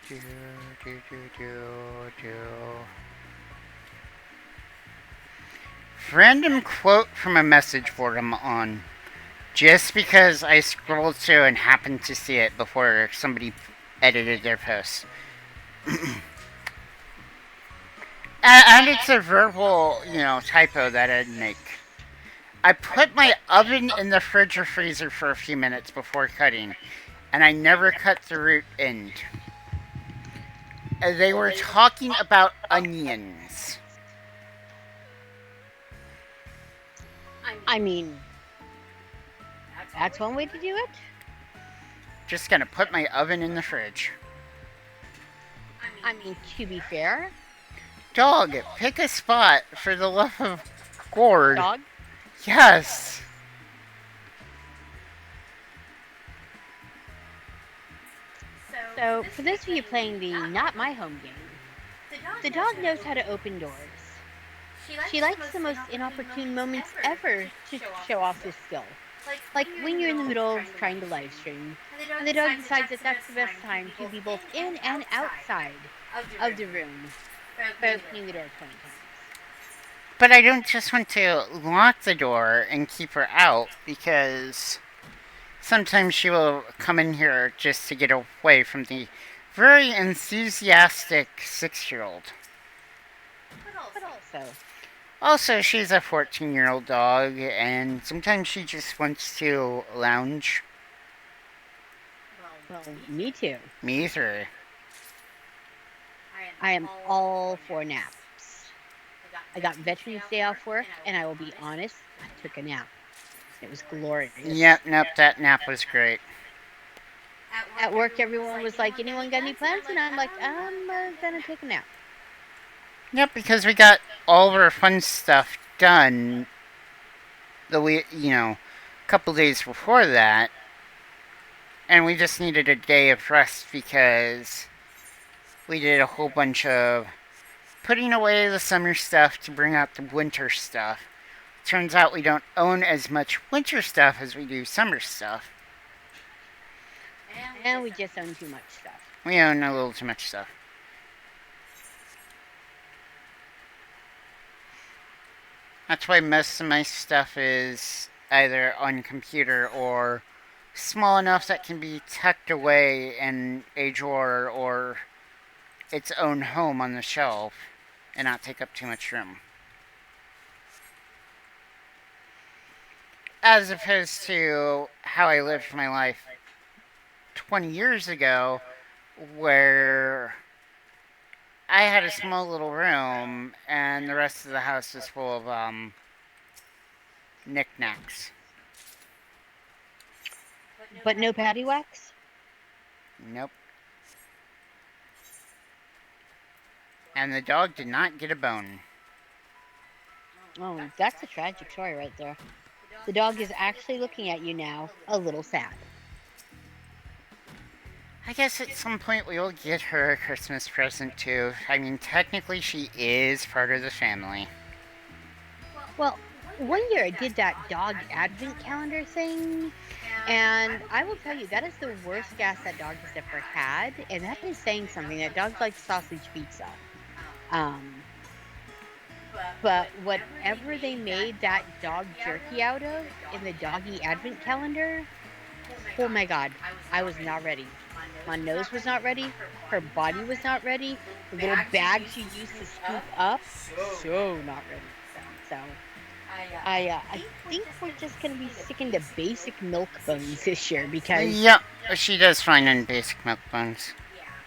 Do, do, do, do, do. Random quote from a message board I'm on. Just because I scrolled through and happened to see it before somebody edited their post. And it's a verbal, typo that I'd make. I put my oven in the fridge or freezer for a few minutes before cutting, and I never cut the root end. They were talking about onions. I mean, that's one way to do it. Just gonna put my oven in the fridge. I mean, to be fair. Dog, pick a spot for the love of Gord. Dog? Yes. So, for those of you playing the Not My Home game, the dog knows how to open doors. She likes the most inopportune moments ever to show off this skill. Like when you're in the middle of trying to live stream, and the dog decides that that's the best time to be both in and outside of the room by opening the door 20 times. But I don't just want to lock the door and keep her out, because sometimes she will come in here just to get away from the very enthusiastic 6-year-old. But Also, she's a 14-year-old dog, and sometimes she just wants to lounge. well, me too. Me either. I am all for naps. I got Veterans Day off work, and I will be honest, I took a nap. It was glorious. Yep, nope, that nap was great. At work, everyone was like, anyone got any plans? And I'm like, I'm gonna take a nap. Yep, because we got all of our fun stuff done a couple days before that, and we just needed a day of rest because we did a whole bunch of putting away the summer stuff to bring out the winter stuff. Turns out we don't own as much winter stuff as we do summer stuff. And we just own too much stuff. We own a little too much stuff. That's why most of my stuff is either on computer or small enough that can be tucked away in a drawer or its own home on the shelf and not take up too much room. As opposed to how I lived my life 20 years ago, where I had a small little room and the rest of the house was full of knickknacks. But no patty wax? Nope. And the dog did not get a bone. Oh, that's a tragic story right there. The dog is actually looking at you now, a little sad. I guess at some point we will get her a Christmas present too. I mean, technically she is part of the family. Well, one year I did that dog advent calendar thing, and I will tell you, that is the worst gas that dog has ever had, and that is saying something. That dogs like sausage pizza. But whatever they made that dog jerky out of in the doggy advent calendar, oh my god, I was not ready. My nose was not ready. Her body was not ready. The little bag she used to scoop up, so not ready. So I think we're just gonna be sticking to basic milk bones this year because Yep, she does fine on basic milk bones.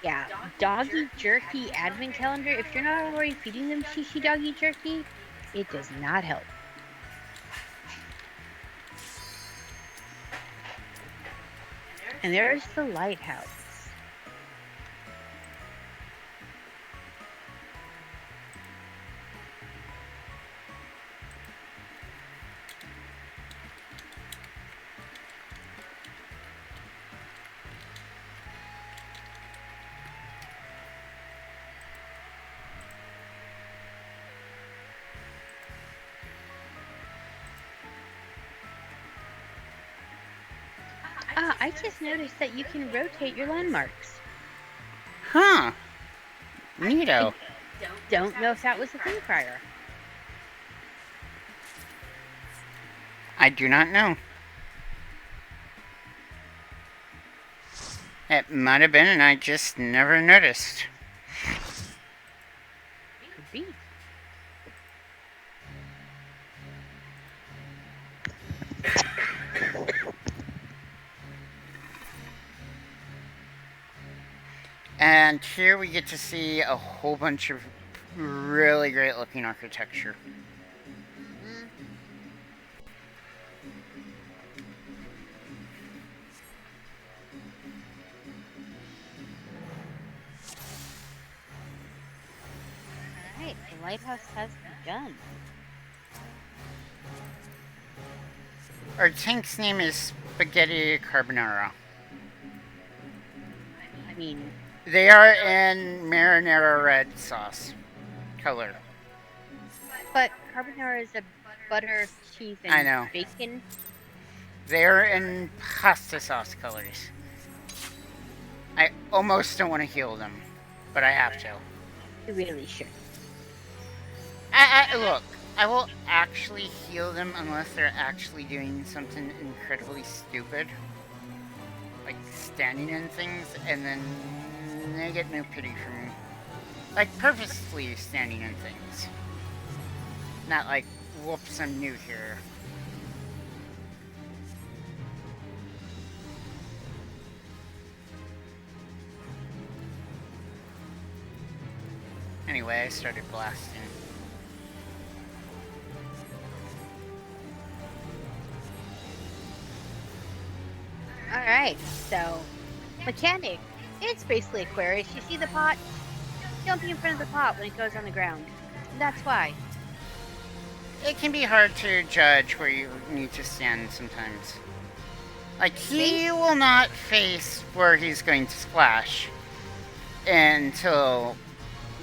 yeah, doggy jerky advent calendar. If you're not already feeding them shishi doggy jerky, it does not help. And there's the lighthouse. I just noticed that you can rotate your landmarks. Huh. Neato. Don't know if that was a thing prior. I do not know. It might have been, and I just never noticed. Could be. And here we get to see a whole bunch of really great looking architecture. Alright, the lighthouse has begun. Our tank's name is Spaghetti Carbonara. I mean, They are in marinara red sauce color. but carbonara is a butter, cheese, and I know. bacon. They are in pasta sauce colors. I almost don't want to heal them, but I have to. You really should. Look, I will actually heal them unless they're actually doing something incredibly stupid. Like standing in things, and then they get no pity from me. Like purposely standing in things. Not like, whoops, I'm new here. Anyway, I started blasting. Alright, so mechanic. It's basically Aquarius. You see the pot? Don't be in front of the pot when it goes on the ground. That's why. It can be hard to judge where you need to stand sometimes. Like, he will not face where he's going to splash until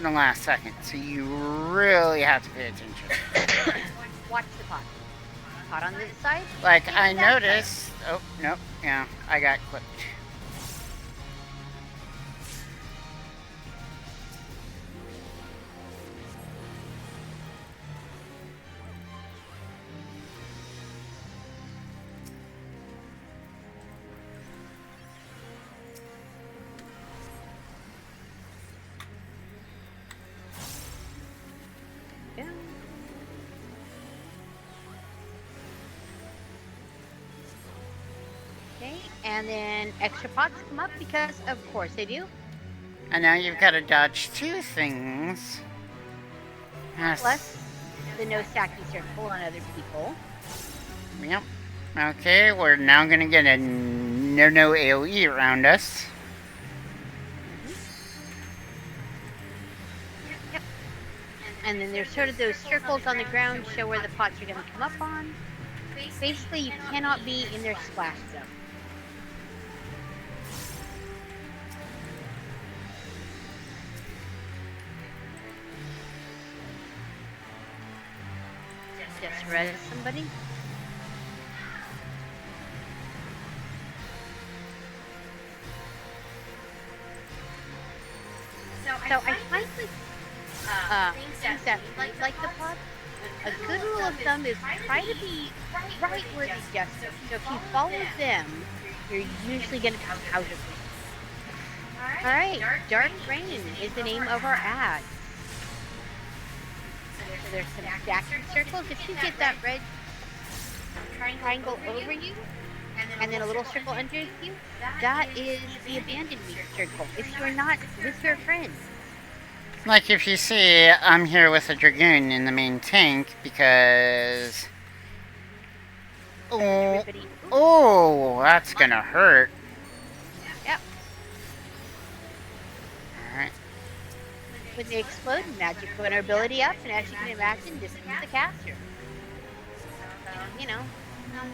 the last second, so you really have to pay attention. Watch the pot. Pot on this side? Like, I noticed... Oh, nope, yeah, I got clipped. Okay, and then extra pots come up because of course they do. And now you've got to dodge two things. Yes. Plus the no stacking circle on other people. Yep. Okay, we're now going to get a no AoE around us. Yep. And then there's sort of those circles on the ground show where the pots are going to come up on. Basically, you cannot be in their splash zone. Just res somebody. So I find things that like the pot. A good rule of thumb is try to be right where the guests are. So if you follow them, you're usually going to come out of it. Alright, Dark Rain is the name of our ad. So there's some stacking circles. If you get that red triangle over you, and then a little circle underneath you, that is the abandonment circle. If you're not with your friends. Like if you see, I'm here with a Dragoon in the main tank because... Oh, that's gonna hurt. Yep. Alright. When they explode, magic vulnerability up, and as you can imagine, this is the caster. So, you know,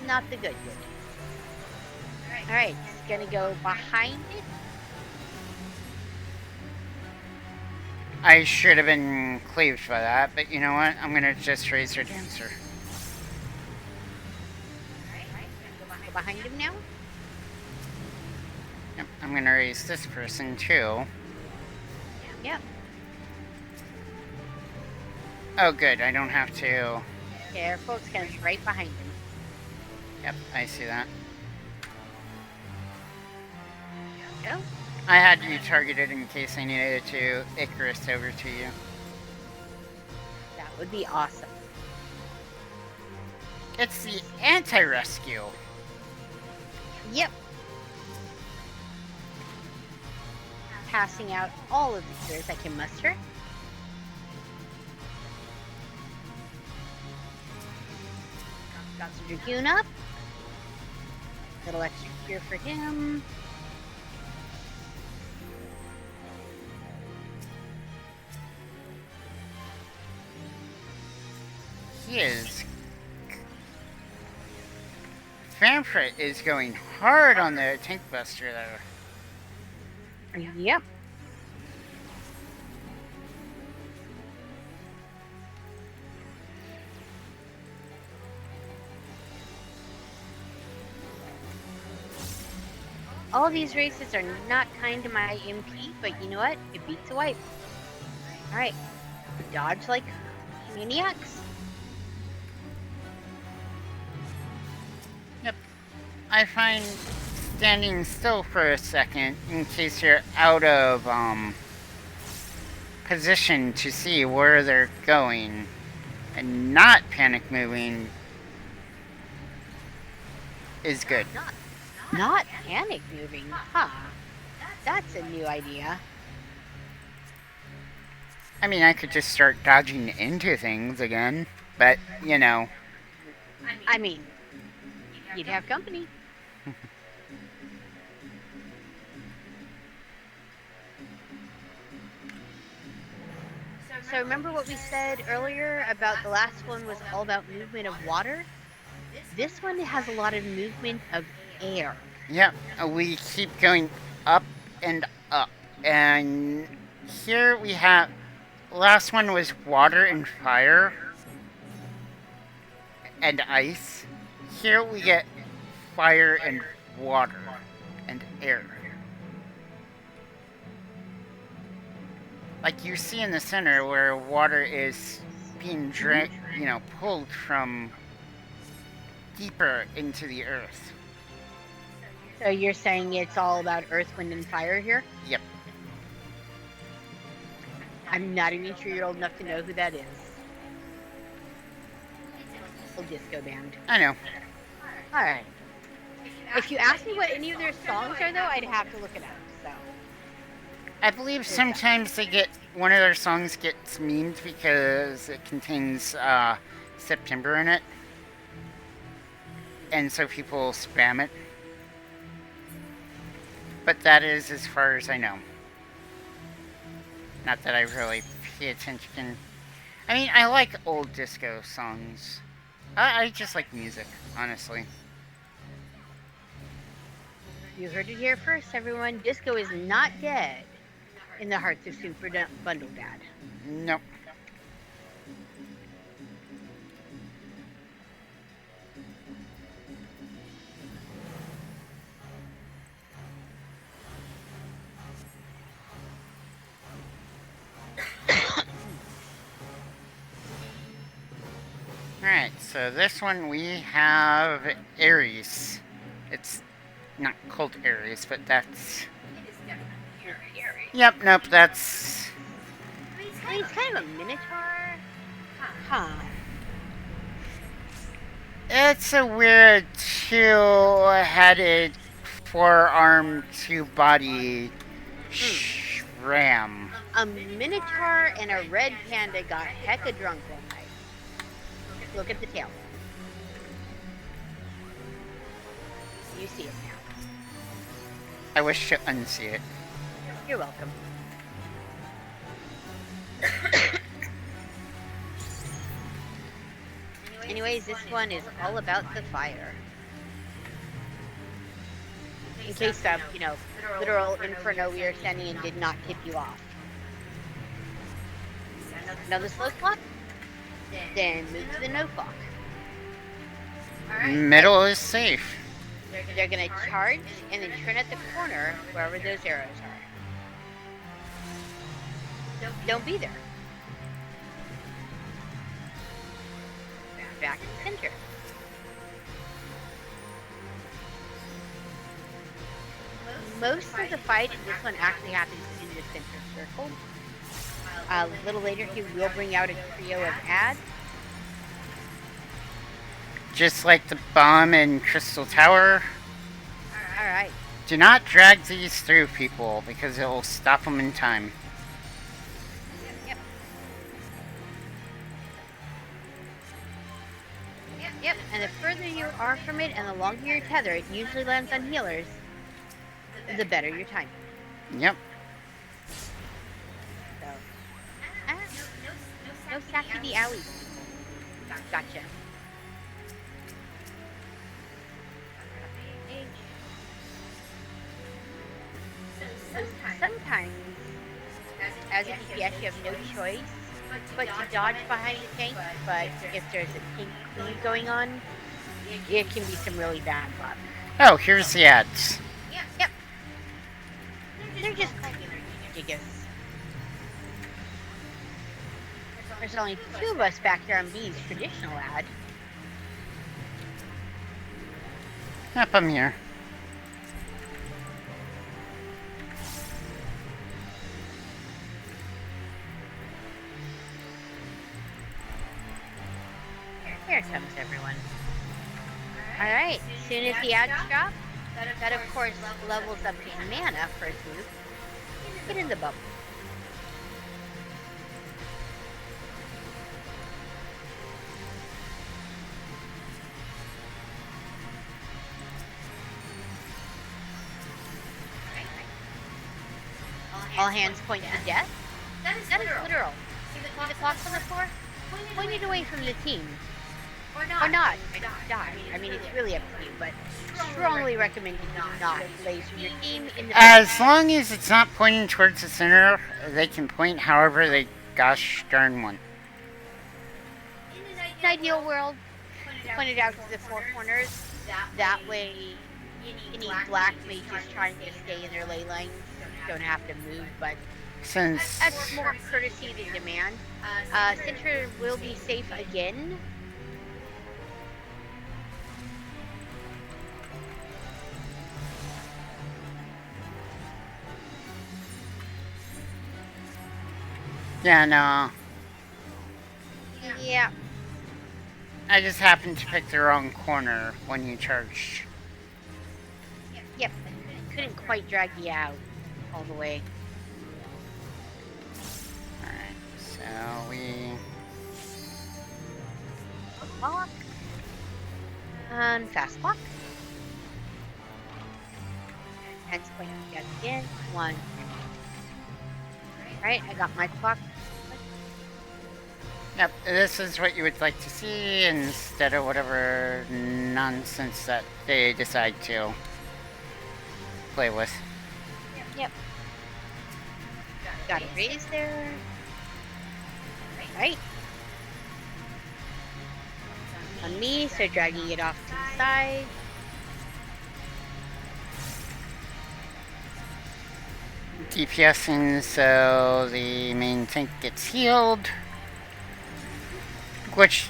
not the good. Alright, it's gonna go behind it. I should have been cleaved by that, but you know what? I'm gonna just raise her dancer. Go behind him now. Yep, I'm gonna raise this person too. Yep. Oh good, I don't have to... Careful, it's gonna be right behind him. Yep, I see that. Go. I had you targeted in case I needed to Icarus over to you. That would be awesome. It's the anti-rescue. Yep. Passing out all of the cures I can muster. Got some Dragoon up. Little extra cure for him. He is... Fanfrit is going hard on the tank buster there. Yep. All these races are not kind to my MP, but you know what? It beats a wipe. Alright. Dodge like maniacs. Yep. I find standing still for a second in case you're out of position to see where they're going and not panic moving is good. Not panic moving, huh? That's a new idea. I mean, I could just start dodging into things again, but, you know. I mean, you'd have company. So remember what we said earlier about the last one was all about movement of water? This one has a lot of movement of air. Yep, we keep going up and up. And here we have... Last one was water and fire. And ice. Here we get fire and water. And air. Like you see in the center where water is being pulled from deeper into the earth. So you're saying it's all about earth, wind, and fire here? Yep. I'm not even sure you're old enough to know who that is. A disco band. I know. Alright. If you ask me what any of their songs are, though, I'd have to look it up, so. I believe sometimes one of their songs gets memed because it contains September in it. And so people spam it. But that is as far as I know. Not that I really pay attention. I mean, I like old disco songs. I just like music, honestly. You heard it here first, everyone. Disco is not dead in the hearts of Super Bundle Dad. Nope. Alright, so this one we have Ares. It's not called Ares, but that's... Aries. Yep, nope, that's... I mean, it's kind of a minotaur. Huh. It's a weird two-headed, four-armed, two-body ram. A minotaur and a red panda got hecka drunk one night. Look at the tail. You see it now. I wish to unsee it. You're welcome. Anyways, this one is all about the fire. In case of, literal inferno we are sending and did not tip you off. Know the slow clock? Then move to the no clock. Middle is safe. They're gonna charge and then turn at the corner wherever those arrows are. Don't be there. Back to the center. Most of the fight in this one actually happens in the center circle. A little later, he will bring out a trio of ads. Just like the bomb in Crystal Tower. Alright. Do not drag these through, people, because it will stop them in time. Yep, and the further you are from it and the longer your tether, it usually lands on healers, the better your time. Yep. So, no sacky the alley. Gotcha. Sometimes, as a DPS, you have no choice but to dodge behind the tank, but if there's a tank cleave going on, it can be some really bad luck. Oh, here's the ads. Yep. They're just ridiculous. There's only two of us back here on B's traditional ad. Yep, I'm here. Here comes everyone. Alright, as soon as the ads drop, that of course levels up to mana for its move. Get in the bubble. All hands point to death. That is literal. See the clock on the floor? Point it away from the team. Or not. Die. I mean, it's really up to you, but strongly recommend you do not laser your team in the... As long as it's not pointing towards the center, they can point however they gosh darn want. In an ideal world, point it out to the four corners. That way, any black mages trying to stay in their ley lines don't have to move, but Since that's more courtesy than demand. Center will be safe again. yeah, no, Yeah. I just happened to pick the wrong corner when you charged. Yep. Couldn't quite drag you out all the way. Alright, so we... Clock. And fast clock. Next point yet again. 1. Right, I got my clock. Yep, this is what you would like to see instead of whatever nonsense that they decide to play with. Yep. Got a raise there. Right. On me, so dragging it off to the side. DPSing so the main tank gets healed. Which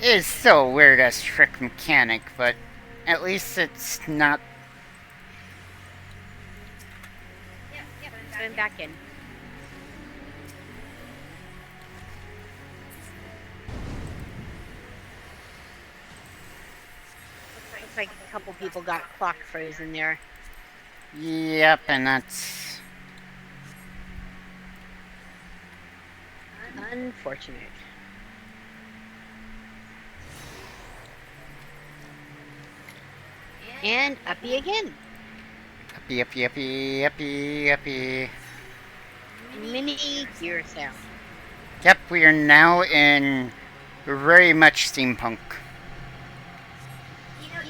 is still a weird ass trick mechanic, but at least it's not. Yep, going back in. looks like a couple people got clock frozen there. Yep, and that's Unfortunate. And uppy again. uppy. Mini gear sound. Yep, we are now in very much steampunk.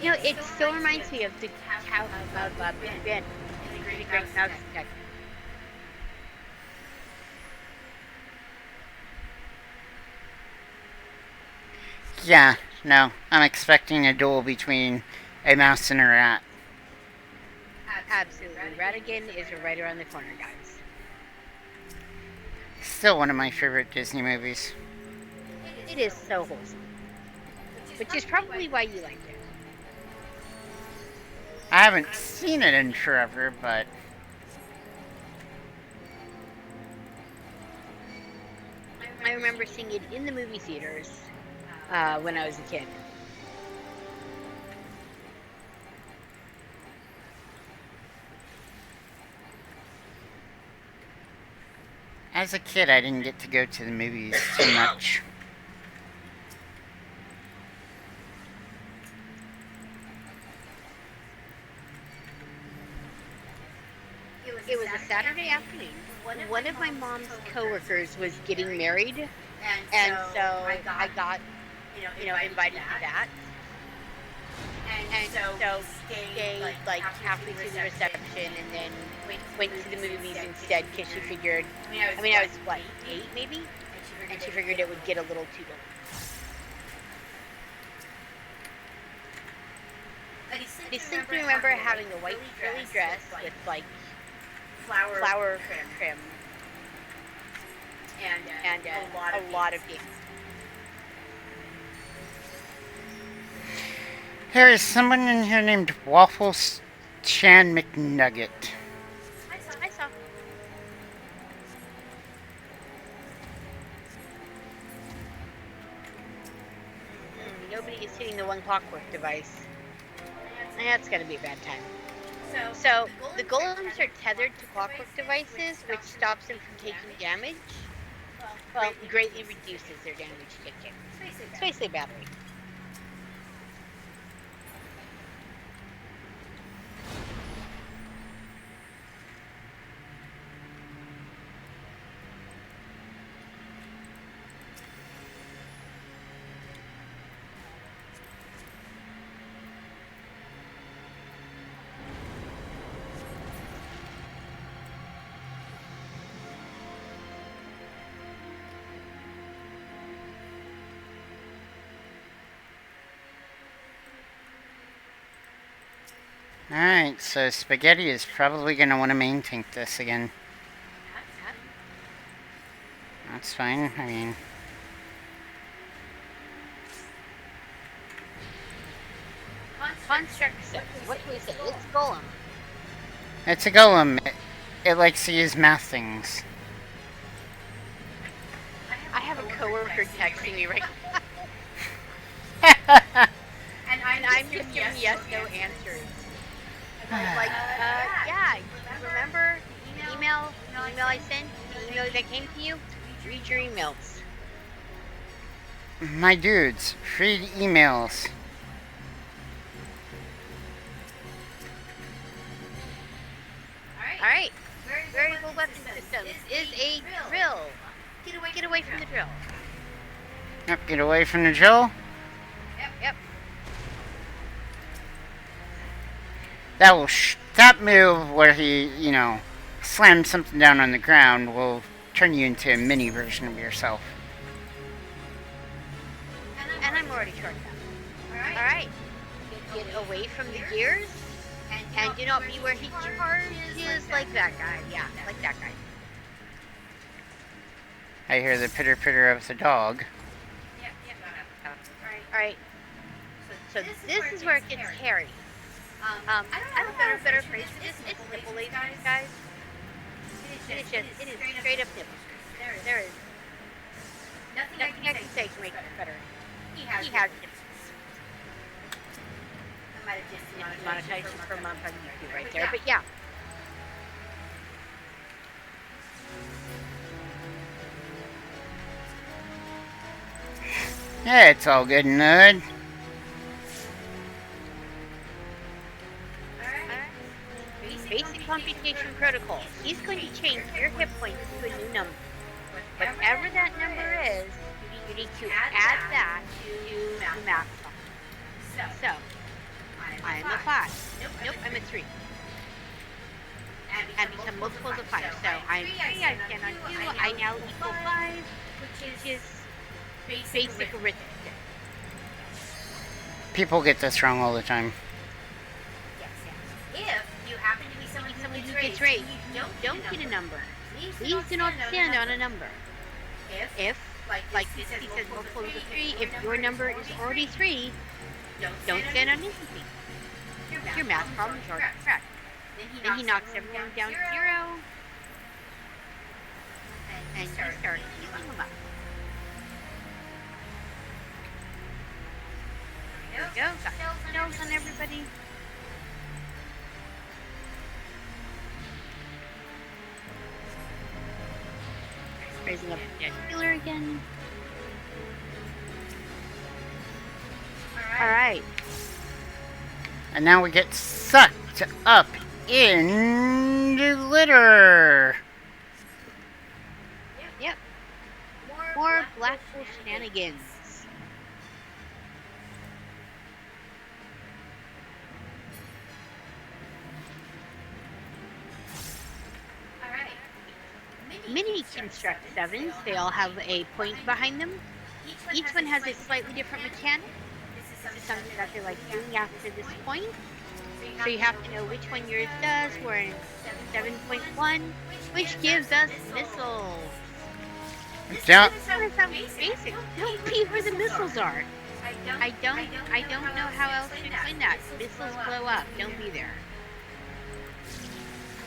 You know, it still reminds me of the cow of Big Ben. The Great Mouse Detective. Yeah, no, I'm expecting a duel between a mouse and a rat. Absolutely. Ratigan is right around the corner, guys. Still one of my favorite Disney movies. It is so wholesome. Which is probably why you liked it. I haven't seen it in forever, but I remember seeing it in the movie theaters when I was a kid. as a kid I didn't get to go to the movies too much. It was a Saturday afternoon. One of my mom's coworkers was getting married, and so I got, invited to that. And so stayed like halfway through the reception, and then went to the movies instead because she figured. I mean, I was what, 8 maybe, and she figured it would get a little too late. I distinctly remember having a white frilly dress with like flower trim and a lot of dancing. There is someone in here named Waffles Chan McNugget. I saw. Nobody is hitting the one clockwork device. That's gonna be a bad time. So the golems are tethered to clockwork devices, which stops them from taking damage. Well, greatly reduces their damage taken. It's basically battery. Alright, so Spaghetti is probably going to want to main tank this again. That's fine, I mean... Construct 6. What do we say? It's golem. It's a golem. It likes to use math things. I have a coworker texting me right now. And I'm just giving yes, no answers. Like, yeah, you remember the email I sent? The email that came to you? Read your emails. My dudes, read emails. Alright. Variable weapon systems is a drill. Get away from the drill. Yep, get away from the drill. Yep. That move where he, slams something down on the ground will turn you into a mini version of yourself. And I'm already short now. Alright. Get away from the gears. And do not be where he charges like that guy. Yeah, like that guy. I hear the pitter-pitter of the dog. Alright. So this is where it gets hairy. I don't know a better phrase for this. It's nipple laser, guys. It is straight up nipple. There is nothing I can say to make it better. He has nipples. It's monetized per month on YouTube right there. But yeah. Yeah, it's all good and good. Basic computation protocol. He's going to change your hit points to a new number. Whatever that number is, you need to add that to the math problem. So, I am a 5. Nope, I'm a 3. And become multiples of 5. So, I'm 3, I stand on 2, I now equal 5, which is basic arithmetic. People get this wrong all the time. If you happen to be someone Who gets raised, you don't get a number. Please do not stand on a number. If, like he says multiples of 3, if your number is already 3, don't stand on anything. Your math problem is already correct. Then he knocks everyone down to 0, and you start healing them up. There we go, got shells on everybody. Raising up the healer again. Alright. And now we get sucked up into glitter. Yep. More Blackpool shenanigans. Mini construct 7s, they all have a point behind them. Each one has a slightly different mechanic. This is something that they like doing after this point. So you have to know which one yours does. We're in 7.1, which gives us missiles. Don't. This sounds basic. Don't be where the missiles are. I don't know how else to explain that. Missiles blow up. Don't be there.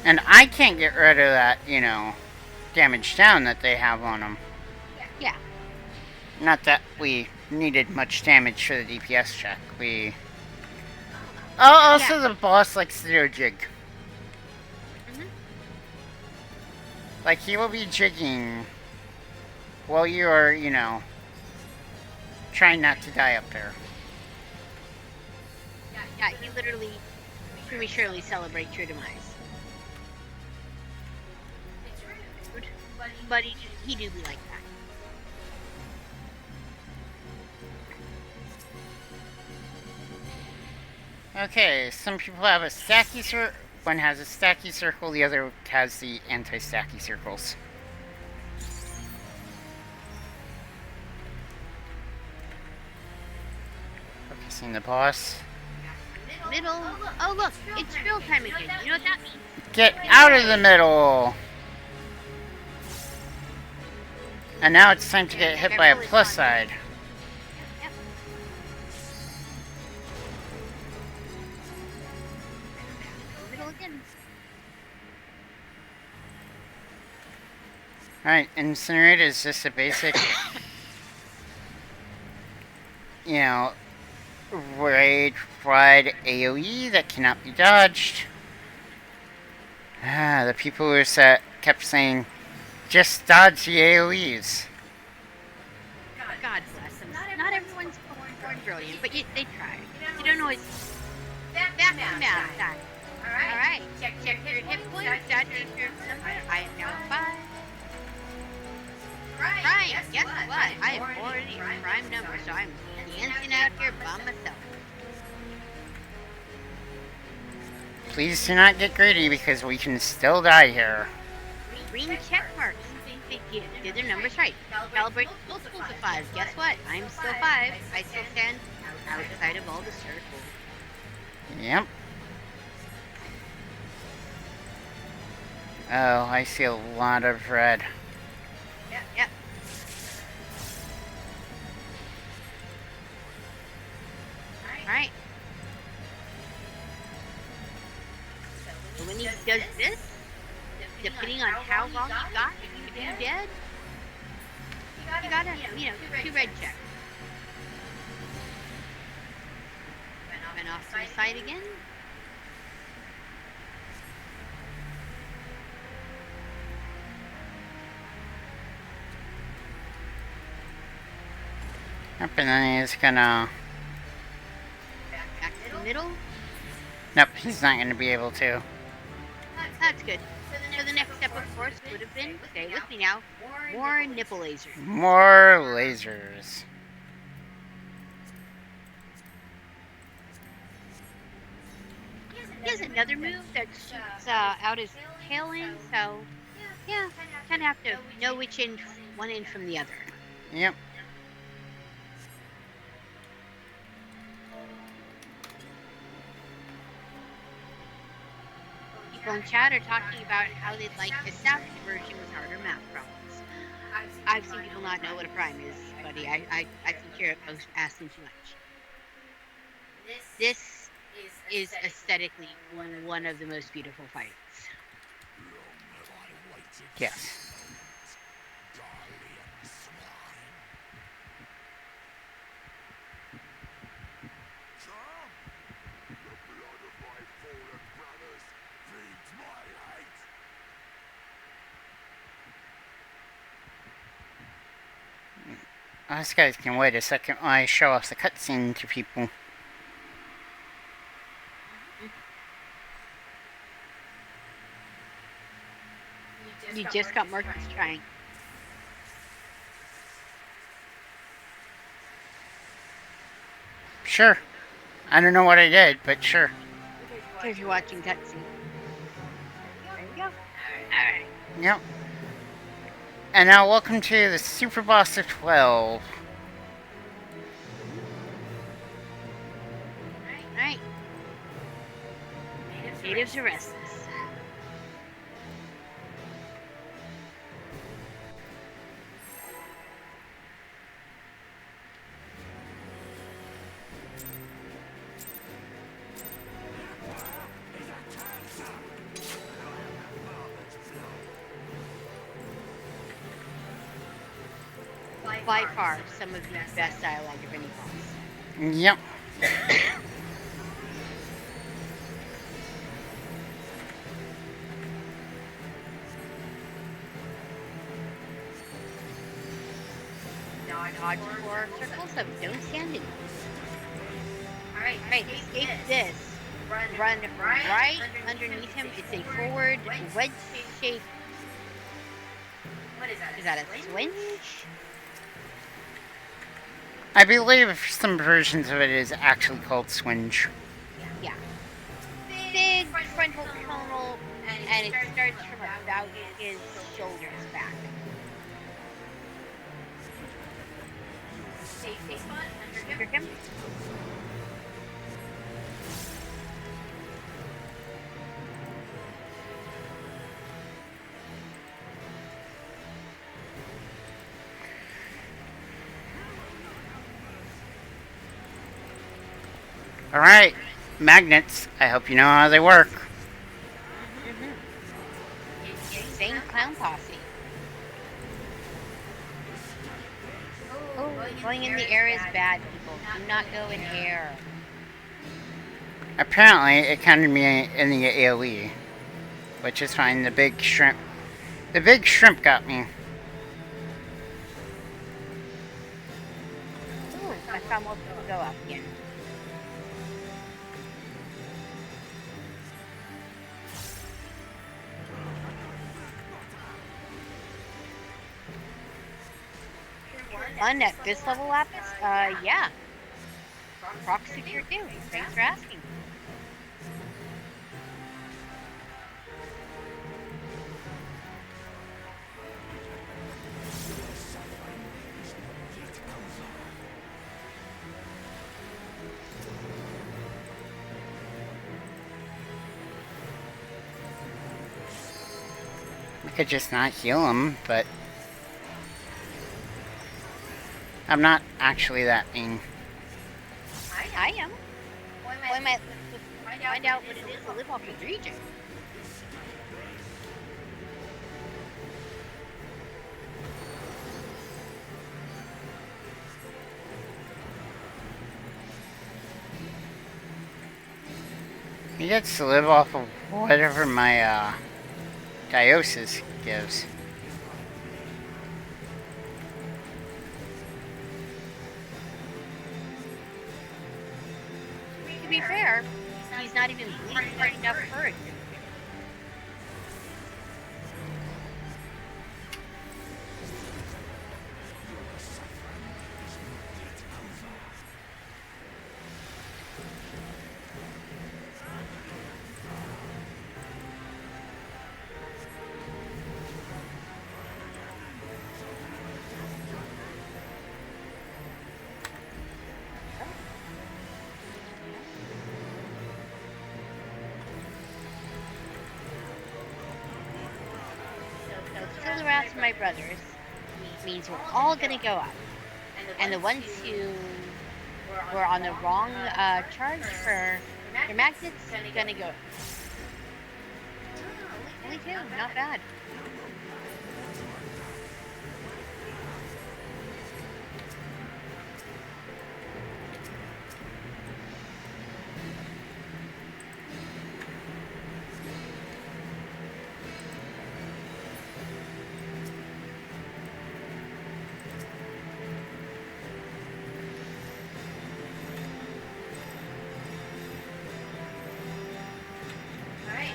And I can't get rid of that, damage down that they have on them. Yeah. Not that we needed much damage for the DPS check. Also the boss likes to do a jig. Like, he will be jigging while you are, trying not to die up there. Yeah, he literally prematurely celebrates your demise. But he do be like that. Okay, some people have a stacky circle. One has a stacky circle, the other has the anti-stacky circles. Focusing the boss. Middle. Oh look, it's real time again. You know what that means? Get out of the middle! And now it's time to get hit by a plus side. Yep. Middle again. Alright, Incinerate is just a basic, raid fried AoE that cannot be dodged. The people who kept saying, just dodge the AoEs. God bless them. Not everyone's born brilliant, but they try. You don't always. Back to math time. Alright. Check your hit points. Dodge your number. I am now 5. Right. Guess what? I am already a prime number, so I'm dancing out here by myself. Please do not get greedy because we can still die here. Green check marks. They did their numbers right. Calibrate multiples of 5. Guess what? I'm still 5. I still stand outside of all the circles. Yep. Oh, I see a lot of red. Yep. Alright. So when he does this, depending on how long you got to be dead, you gotta, 2 red checks. And off to the side again. Yep, and then he's gonna... Back to the middle. Nope, he's not gonna be able to. That's good. So the next step, of course, would have been, stay with me now, more nipple lasers. More lasers. He has another move that shoots out his tail end, so yeah, kind of have to know which end, one end from the other. Yep. People in chat are talking about how they'd like a savage version with harder math problems. I've seen people not know what a prime is, buddy. I think you're asking too much. This is aesthetically one of the most beautiful fights. Yes. Us guys can wait a second while I show off the cutscene to people. You just got Marcus trying. Sure. I don't know what I did, but sure. Because you're watching cutscene. There you go. Alright. Yep. And now welcome to the Super Boss of 12. Alright. Natives are restless. By far, some of the best dialogue of any boss. Yep. Dodge for circles, so don't stand in. Alright, escape this. Run right underneath him. It's a forward wedge shape. What is that? Is that a swinge? I believe some versions of it is actually called swinge. Yeah. Big frontal tonal, and it starts from about his shoulders back. Safe spot Under him. Alright, magnets. I hope you know how they work. Same clown posse. Oh, going in the air is bad, people. Do not go in air. Apparently, it counted me in the AoE. Which is fine, the big shrimp. The big shrimp got me. Ooh, I saw more people go up again. Fun at this level, Lapis? Yeah. Proc secure too. Thanks for asking. I could just not heal him, but I'm not actually that mean. I am. Why might find out what it is to live off his region? He gets to live off of whatever my diocese gives. To be fair, he's not even bleeding hard enough for it. So kill the wrath of my brothers means we're all gonna go up. And the ones who were on the wrong charge for their magnets gonna go up. Only two, not bad.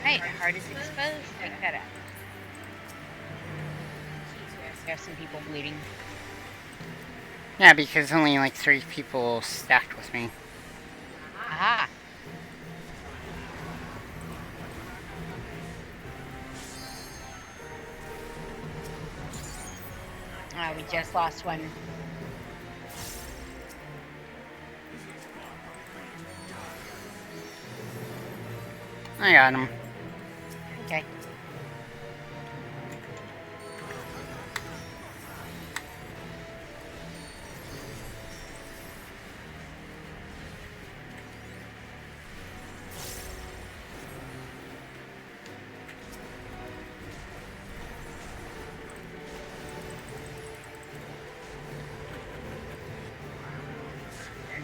Alright, heart is exposed, take that out. There's some people bleeding. Yeah, because only like 3 people stacked with me. Aha! We just lost one. I got him. Okay.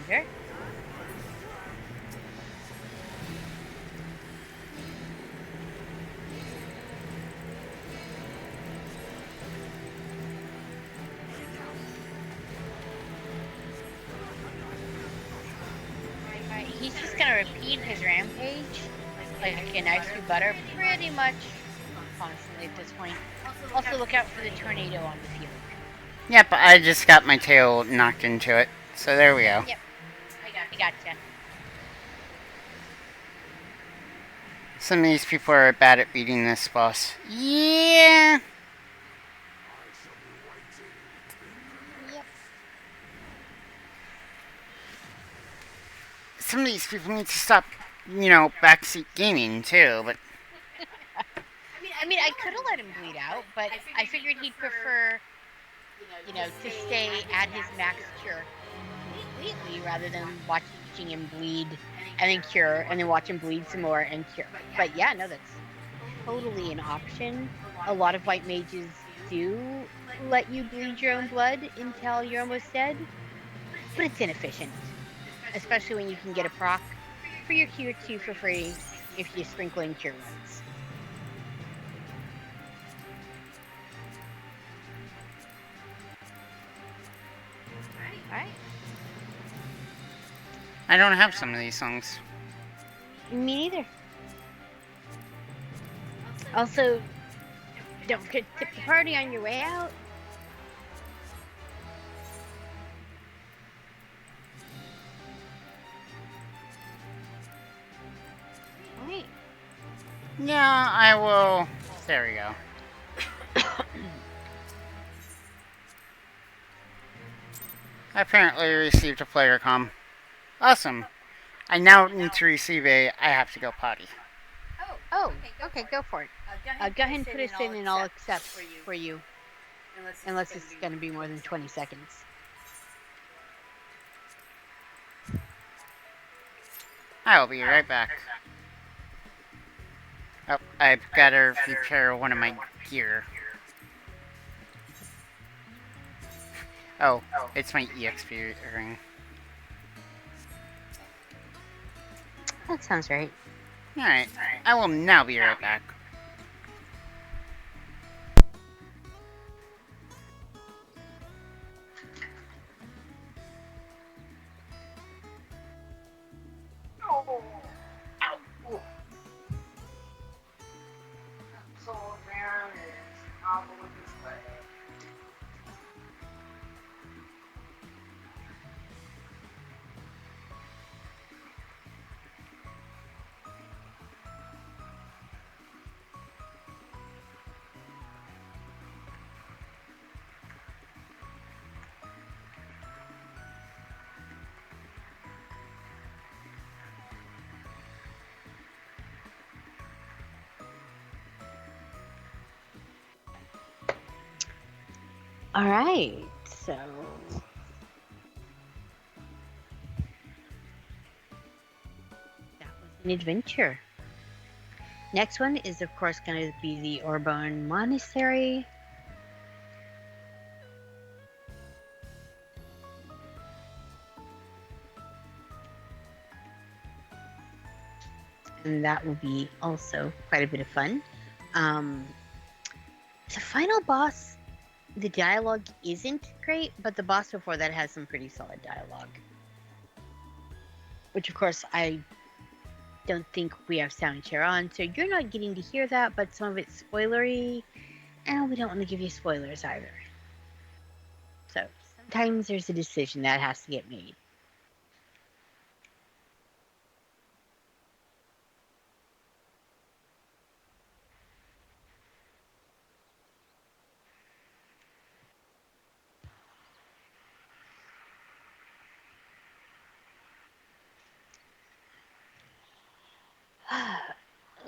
Okay. Alright, he's just gonna repeat his rampage like a knife through butter pretty much constantly at this point. Also look out for the tornado on the field. Yep, I just got my tail knocked into it. So there we go. Yep. I gotcha. Some of these people are bad at beating this boss. Yeah! Yep. Some of these people need to stop, backseat gaming too, but... I mean, I could have let him bleed out, but I figured he'd prefer, to stay at his max cure completely rather than watching him bleed and then cure and then watch him bleed some more and cure. But yeah, no, that's totally an option. A lot of white mages do let you bleed your own blood until you're almost dead, but it's inefficient, especially when you can get a proc for your cure 2 for free if you sprinkle in cure ones. Alright. I don't have some of these songs. Me neither. Also, don't forget to tip the party on your way out. Alright. Yeah, I will... There we go. I apparently received a player comm. Awesome. I now need to receive I have to go potty. Oh, okay, go for it. Go ahead and put us in and I'll accept for you. Unless it's going to be more than 20 seconds. I will be right back. Oh, I've got to repair one of my gear. Oh, it's my EXP ring. That sounds right. Alright, I will now be right back. All right, so that was an adventure. Next one is, of course, going to be the Orbonne Monastery. And that will be also quite a bit of fun. The final boss, the dialogue isn't great, but the boss before that has some pretty solid dialogue. Which, of course, I don't think we have sound share on, so you're not getting to hear that, but some of it's spoilery, and we don't want to give you spoilers either. So sometimes there's a decision that has to get made.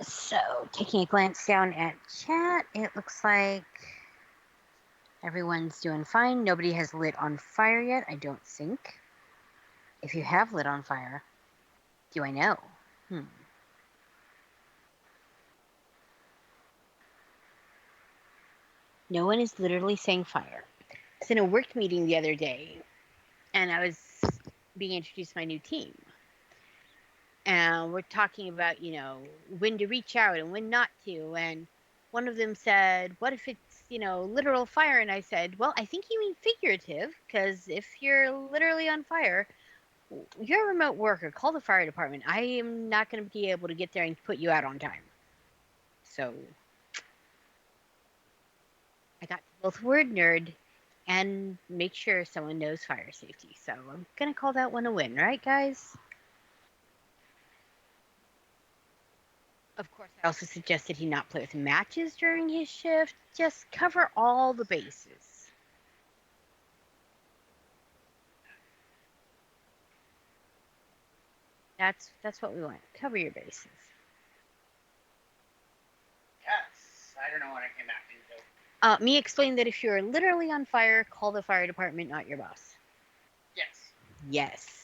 So, taking a glance down at chat, it looks like everyone's doing fine. Nobody has lit on fire yet, I don't think. If you have lit on fire, do I know? No one is literally saying fire. I was in a work meeting the other day, and I was being introduced to my new team. And we're talking about, when to reach out and when not to. And one of them said, what if it's, literal fire? And I said, well, I think you mean figurative, because if you're literally on fire, you're a remote worker. Call the fire department. I am not going to be able to get there and put you out on time. So I got to both word nerd and make sure someone knows fire safety. So I'm going to call that one a win, right, guys? Of course, I also suggested he not play with matches during his shift. Just cover all the bases. That's what we want. Cover your bases. Yes, I don't know what I came back into. Me explain that if you're literally on fire, call the fire department, not your boss. Yes. Yes.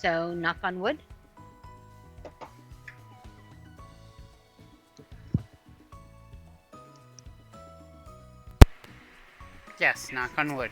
So, knock on wood. Yes, knock on wood.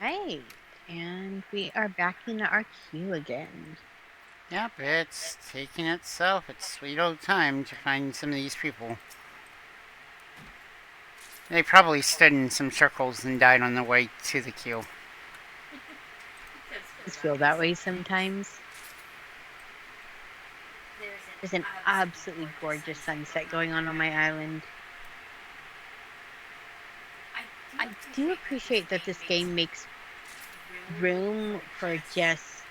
Right. And we are back in our queue again. Yep, it's taking itself its sweet old time to find some of these people. They probably stood in some circles and died on the way to the queue. Does feel that way sometimes. There's an absolutely gorgeous sunset going on my island. I do appreciate that this game makes room for just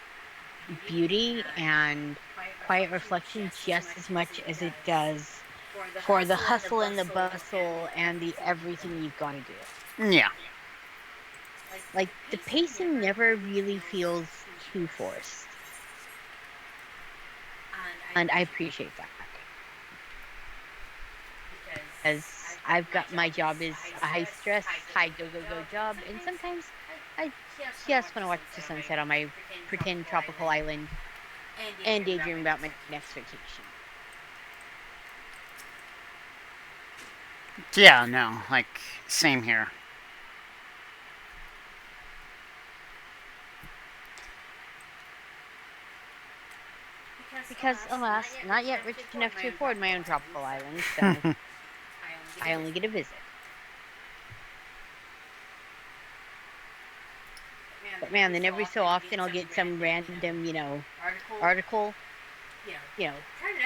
beauty and quiet reflection just as much as it does for the hustle and the bustle and the everything you've got to do. Yeah. Like, the pacing never really feels too forced. And I appreciate that. Because I've got my job is a high stress, high go job, and sometimes I just want to watch the sunset on my pretend tropical island and daydream about my next vacation. Yeah, no, like, same here. Because, alas, not yet rich enough to afford my own tropical island, so I only get a visit. But man, then every so often I'll get some random, article,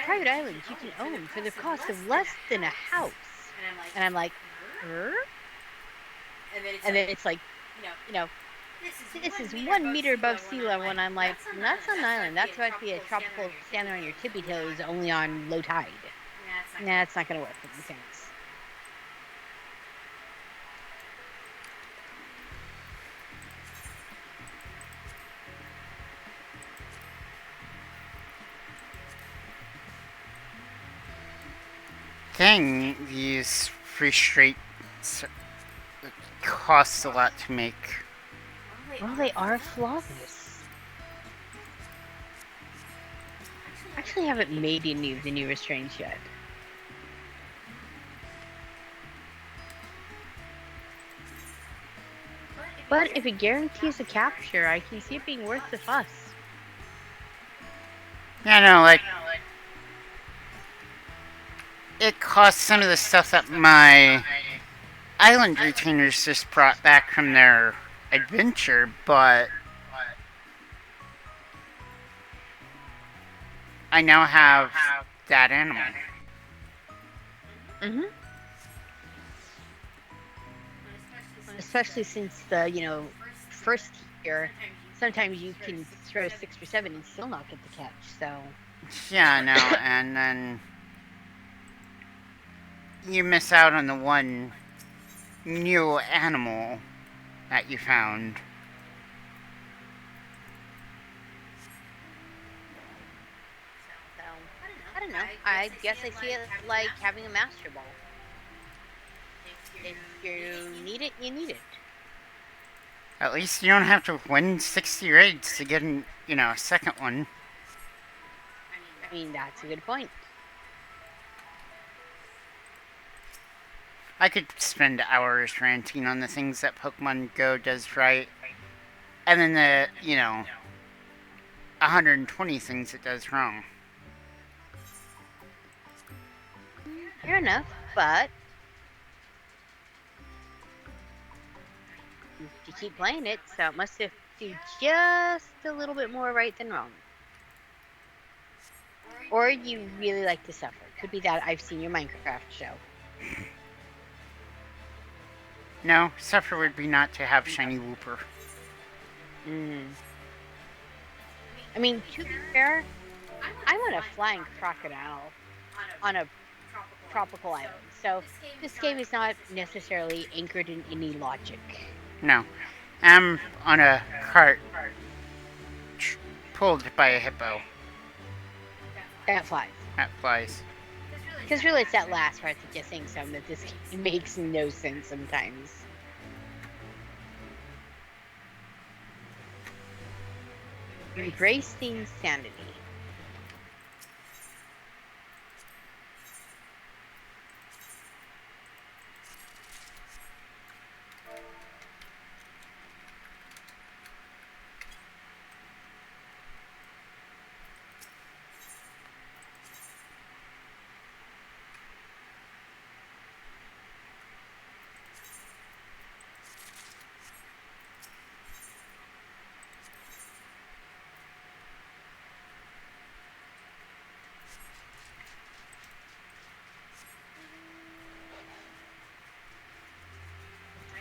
private islands you can own for the cost of less than a house. And I'm like, And then it's like, this is 1 meter above sea level, and I'm like, that's not an island. That's about to be a tropical stand there on your tippy toes, only on low tide. Nah, it's not going to work for me, thanks. Dang, these free streets cost a lot to make. Well, they are flawless. Actually, haven't made any of the new restraints yet. But if it guarantees a capture, I can see it being worth the fuss. Yeah, no, like, it costs some of the stuff that my island retainers just brought back from their adventure, but I now have that animal. Mm-hmm. Especially since the, first year, sometimes you can throw 6 or 7 and still not get the catch, so... Yeah, no, and then you miss out on the one new animal that you found. So, I don't know. I guess I see it like having a Master Ball. If you need it, you need it. At least you don't have to win 60 raids to get a second one. I mean, that's a good point. I could spend hours ranting on the things that Pokemon Go does right, and then the 120 things it does wrong. Fair enough, but you keep playing it, so it must have do just a little bit more right than wrong. Or you really like to suffer. Could be that I've seen your Minecraft show. No, suffer would be not to have shiny Wooper. I mean, to be fair, I want a flying crocodile on a tropical island. So this game is not necessarily anchored in any logic. No. I'm on a cart pulled by a hippo. That flies. That flies. Because really it's that last part that just saying something that this game makes no sense sometimes. Embrace the insanity.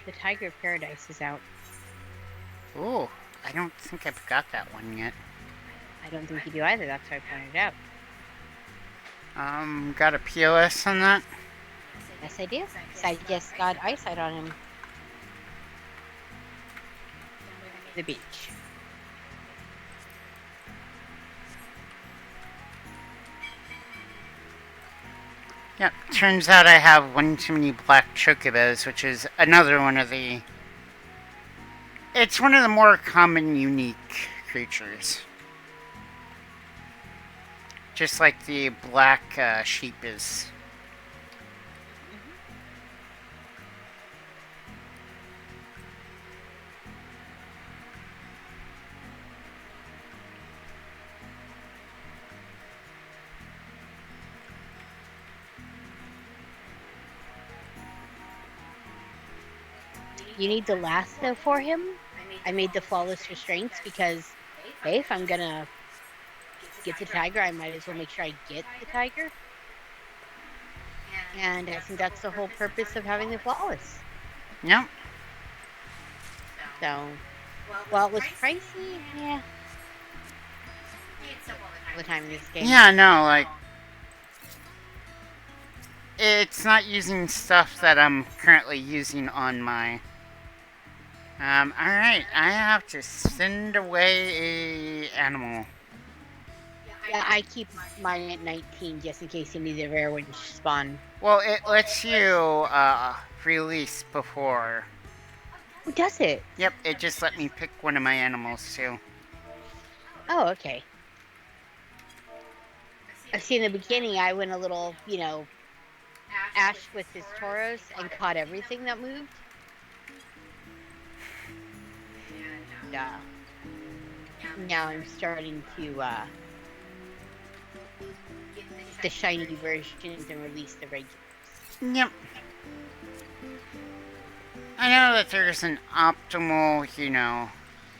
The Tiger of Paradise is out. Ooh, I don't think I've got that one yet. I don't think you do either, that's why I pointed it out. Got a POS on that? Yes, I do. So I just got eyesight on him. The beach. Yep, turns out I have one too many black chocobos, which is another one of the... It's one of the more common, unique creatures. Just like the black sheep is. You need the lasso for him. I made the flawless restraints because, hey, if I'm gonna get the tiger, I might as well make sure I get the tiger. And I think that's the whole purpose of having the flawless. Yep. So, well, it was pricey, yeah. All the time in this game. Yeah, no, like... It's not using stuff that I'm currently using on my... alright, I have to send away a animal. Yeah, I keep mine at 19 just in case any of the rare ones spawn. Well, it lets you, release before. Oh, does it? Yep, it just let me pick one of my animals, too. Oh, okay. I see in the beginning I went a little, Ash with his Tauros and caught everything that moved. Now I'm starting to get the shiny versions and release the regulars. Yep. I know that there's an optimal,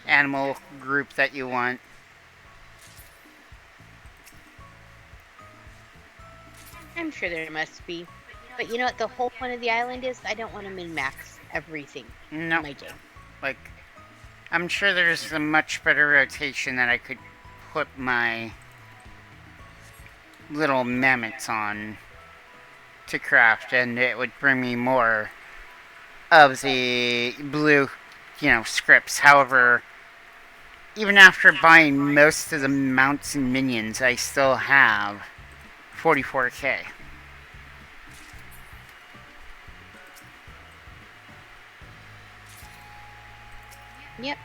animal group that you want. I'm sure there must be. But you know what the whole point of the island is? I don't want to min-max everything in my game. Like, I'm sure there's a much better rotation that I could put my little mammoths on to craft, and it would bring me more of the blue, scripts. However, even after buying most of the mounts and minions, I still have 44k. Yep.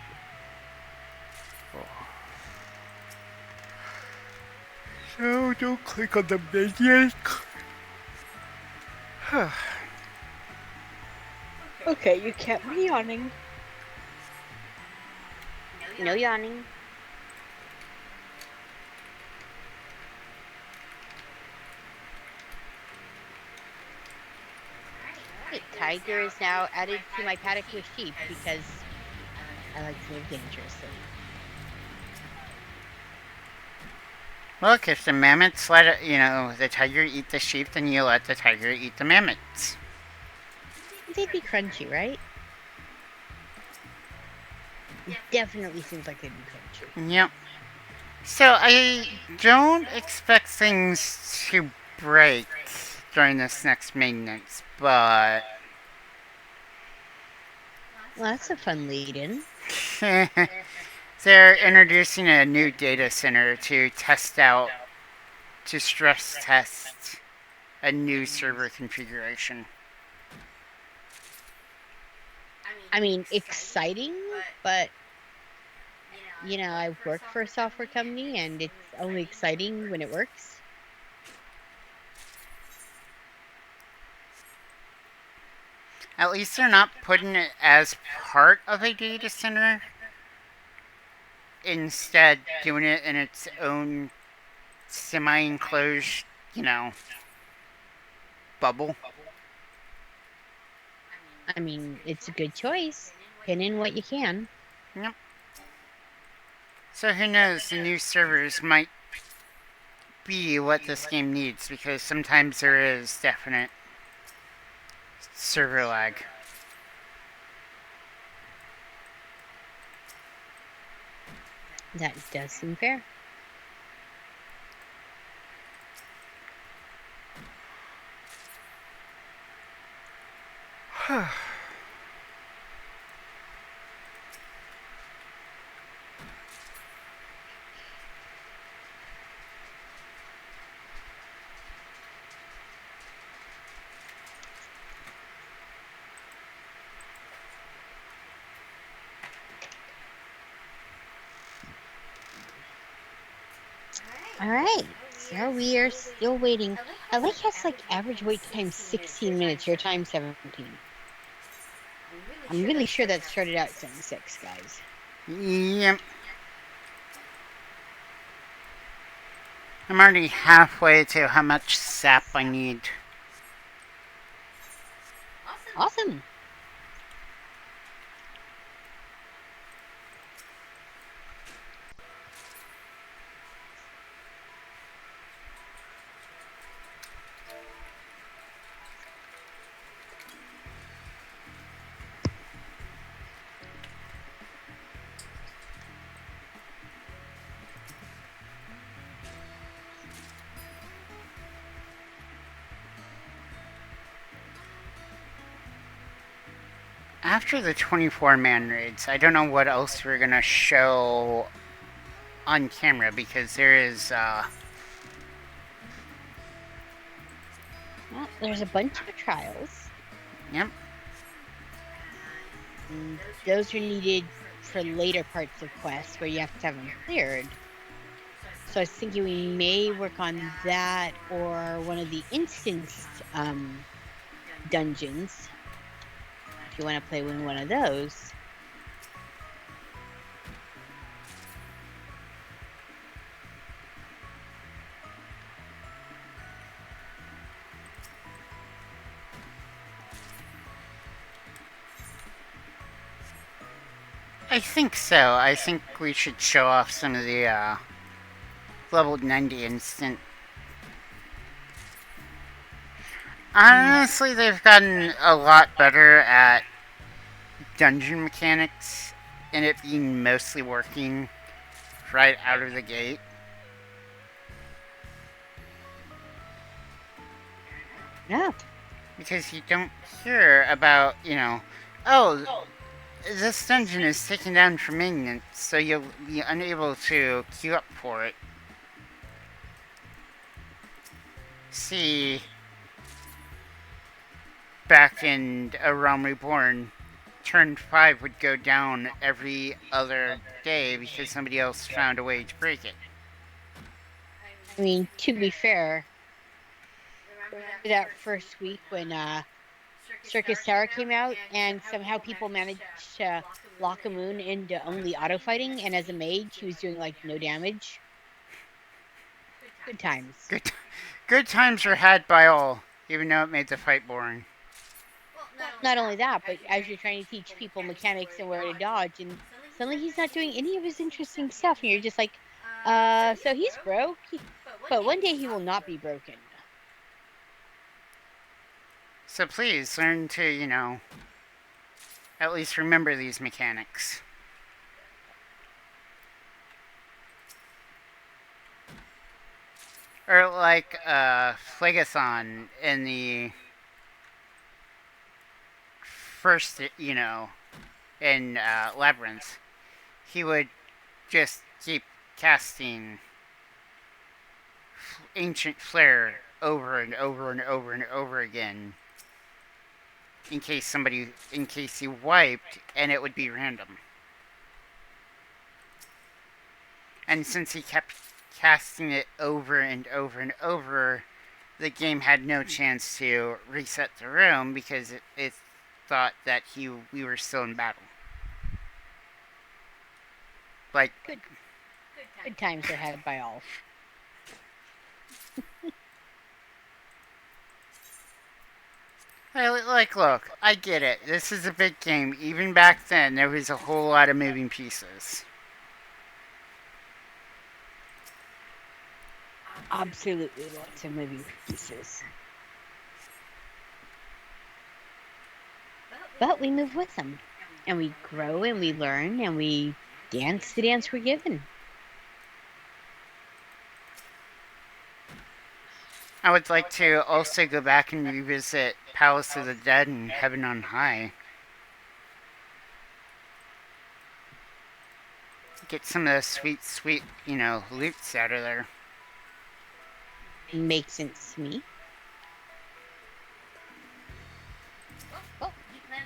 So don't click on the minion. Okay, you kept me yawning. No yawning. Tiger is now added to my paddock with sheep because I like to live dangerously. Look, if the mammoths let the tiger eat the sheep, then you let the tiger eat the mammoths. They'd be crunchy, right? It definitely seems like they'd be crunchy. Yep. So I don't expect things to break during this next maintenance, but Well, that's a fun lead-in. they're introducing a new data center to stress test a new server configuration. I mean, exciting, but I work for a software company and it's only exciting when it works. At least they're not putting it as part of a data center. Instead, doing it in its own semi-enclosed, bubble. I mean, it's a good choice. Pin in what you can. Yep. So who knows, the new servers might be what this game needs, because sometimes there is definite server lag. That does seem fair. All right, so we are still waiting. I like has like average wait time 16 minutes. Your time 17. I'm really sure that started out 76, guys. Yep. I'm already halfway to how much sap I need. Awesome. After the 24-man raids, I don't know what else we're gonna show on camera, because there is, Well, there's a bunch of trials. Yep. And those are needed for later parts of quests where you have to have them cleared. So I was thinking we may work on that or one of the instanced dungeons. If you want to play with one of those. I think so. I think we should show off some of the level 90 instant. Honestly, they've gotten a lot better at dungeon mechanics and it being mostly working right out of the gate. Yeah. Because you don't hear about, oh, this dungeon is taken down for maintenance, so you'll be unable to queue up for it. See, back in A Realm Reborn, turn 5 would go down every other day because somebody else found a way to break it. I mean, to be fair, remember that first week when Circus Tower came out and somehow people managed to lock a moon into only auto fighting, and as a mage he was doing like no damage. Good times. Good times were had by all, even though it made the fight boring. Not only that, but as you're trying to teach people mechanics and where to dodge, and suddenly he's not doing any of his interesting stuff, and you're just like, so he's broke, but one day he will not be broken. So please learn to, at least remember these mechanics. Or like Phlegathon in the first, in Labyrinth. He would just keep casting Ancient Flare over and over and over and over again in case he wiped, and it would be random. And since he kept casting it over and over and over, the game had no chance to reset the room because it thought that we were still in battle. Like, Good times are had by all. Like, look, I get it. This is a big game. Even back then, there was a whole lot of moving pieces. Absolutely lots of moving pieces. But we move with them. And we grow and we learn and we dance the dance we're given. I would like to also go back and revisit Palace of the Dead and Heaven on High. Get some of the sweet, loots out of there. Makes sense to me. Well,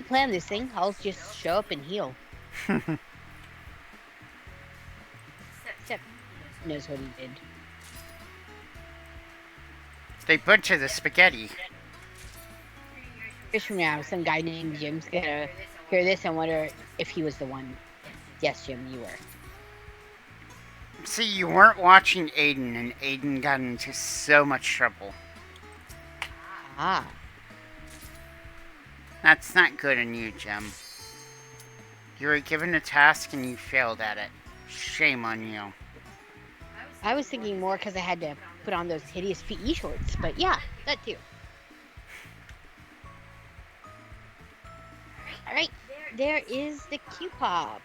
plan this thing. I'll just show up and heal. Except knows what he did. They butchered the spaghetti. Years from now, some guy named Jim's gonna hear this and wonder if he was the one. Yes, Jim, you were. See, you weren't watching Aiden, and Aiden got into so much trouble. Ah. That's not good on you, Jim. You were given a task and you failed at it. Shame on you. I was thinking more because I had to put on those hideous PE shorts, but yeah, that too. Alright, there is the Q-Pop.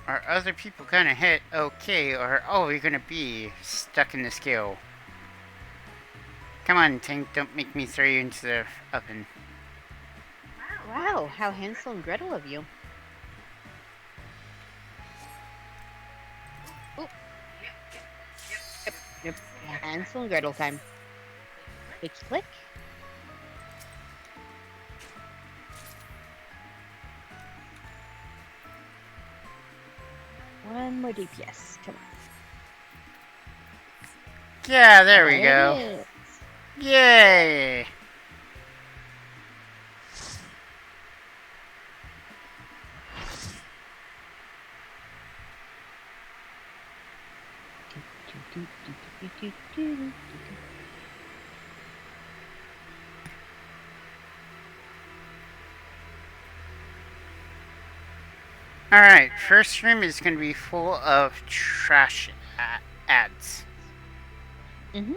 Are other people gonna hit okay, or are we gonna be stuck in the skill? Come on, Tank, don't make me throw you into the oven. Wow, how Hansel and Gretel of you. Oh. Yep. Hansel and Gretel time. Click, click. One more DPS. Come on. Yeah, there we go. Yay! Alright, first stream is going to be full of trash ads. Mm-hmm.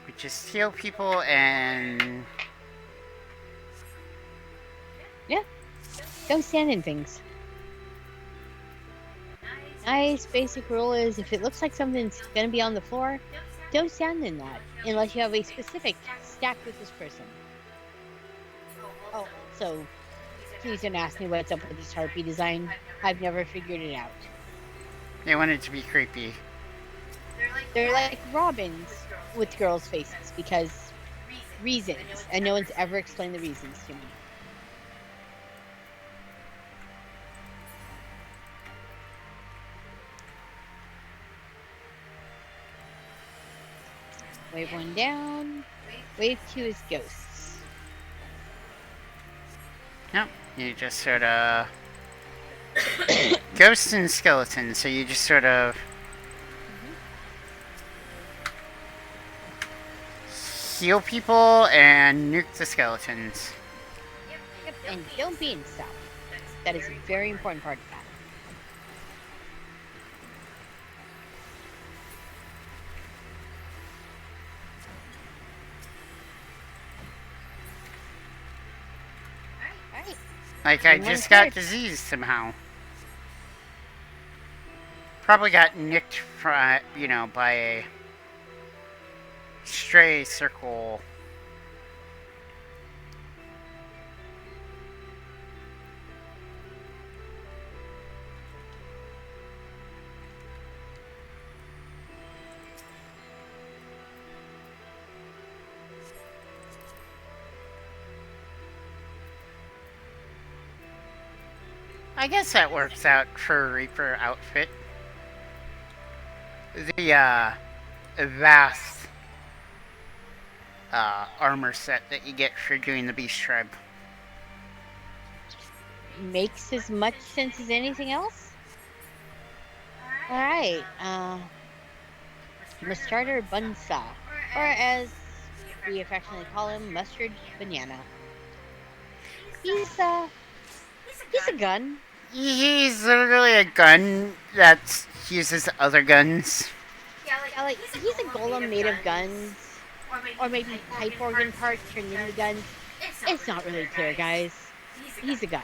We just steal people and... Yeah. Don't stand in things. Nice basic rule is if it looks like something's going to be on the floor, don't stand in that unless you have a specific stack with this person. Oh, so please don't ask me what's up with this harpy design. I've never figured it out. They want it to be creepy. They're like robins with girls' faces because reasons, and no one's ever explained the reasons to me. Wave 1 down. Wave 2 is ghosts. Nope. You just sort of ghosts and skeletons. So you just sort of heal people and nuke the skeletons. Yep, and don't be in stealth. That is a very important part of that. Alright. Like, I just got diseased somehow. Probably got nicked from, you know, by a stray circle. I guess that works out for a Reaper outfit. The vast armor set that you get for doing the Beast Tribe. Makes as much sense as anything else. Alright, Mustard Bunsa, or as we affectionately call him, Mustard Banana. He's a gun. He's literally a gun that uses other guns. Yeah, like, he's a golem made of guns, or maybe pipe organ parts turned into guns. It's not really clear, guys. He's a gun.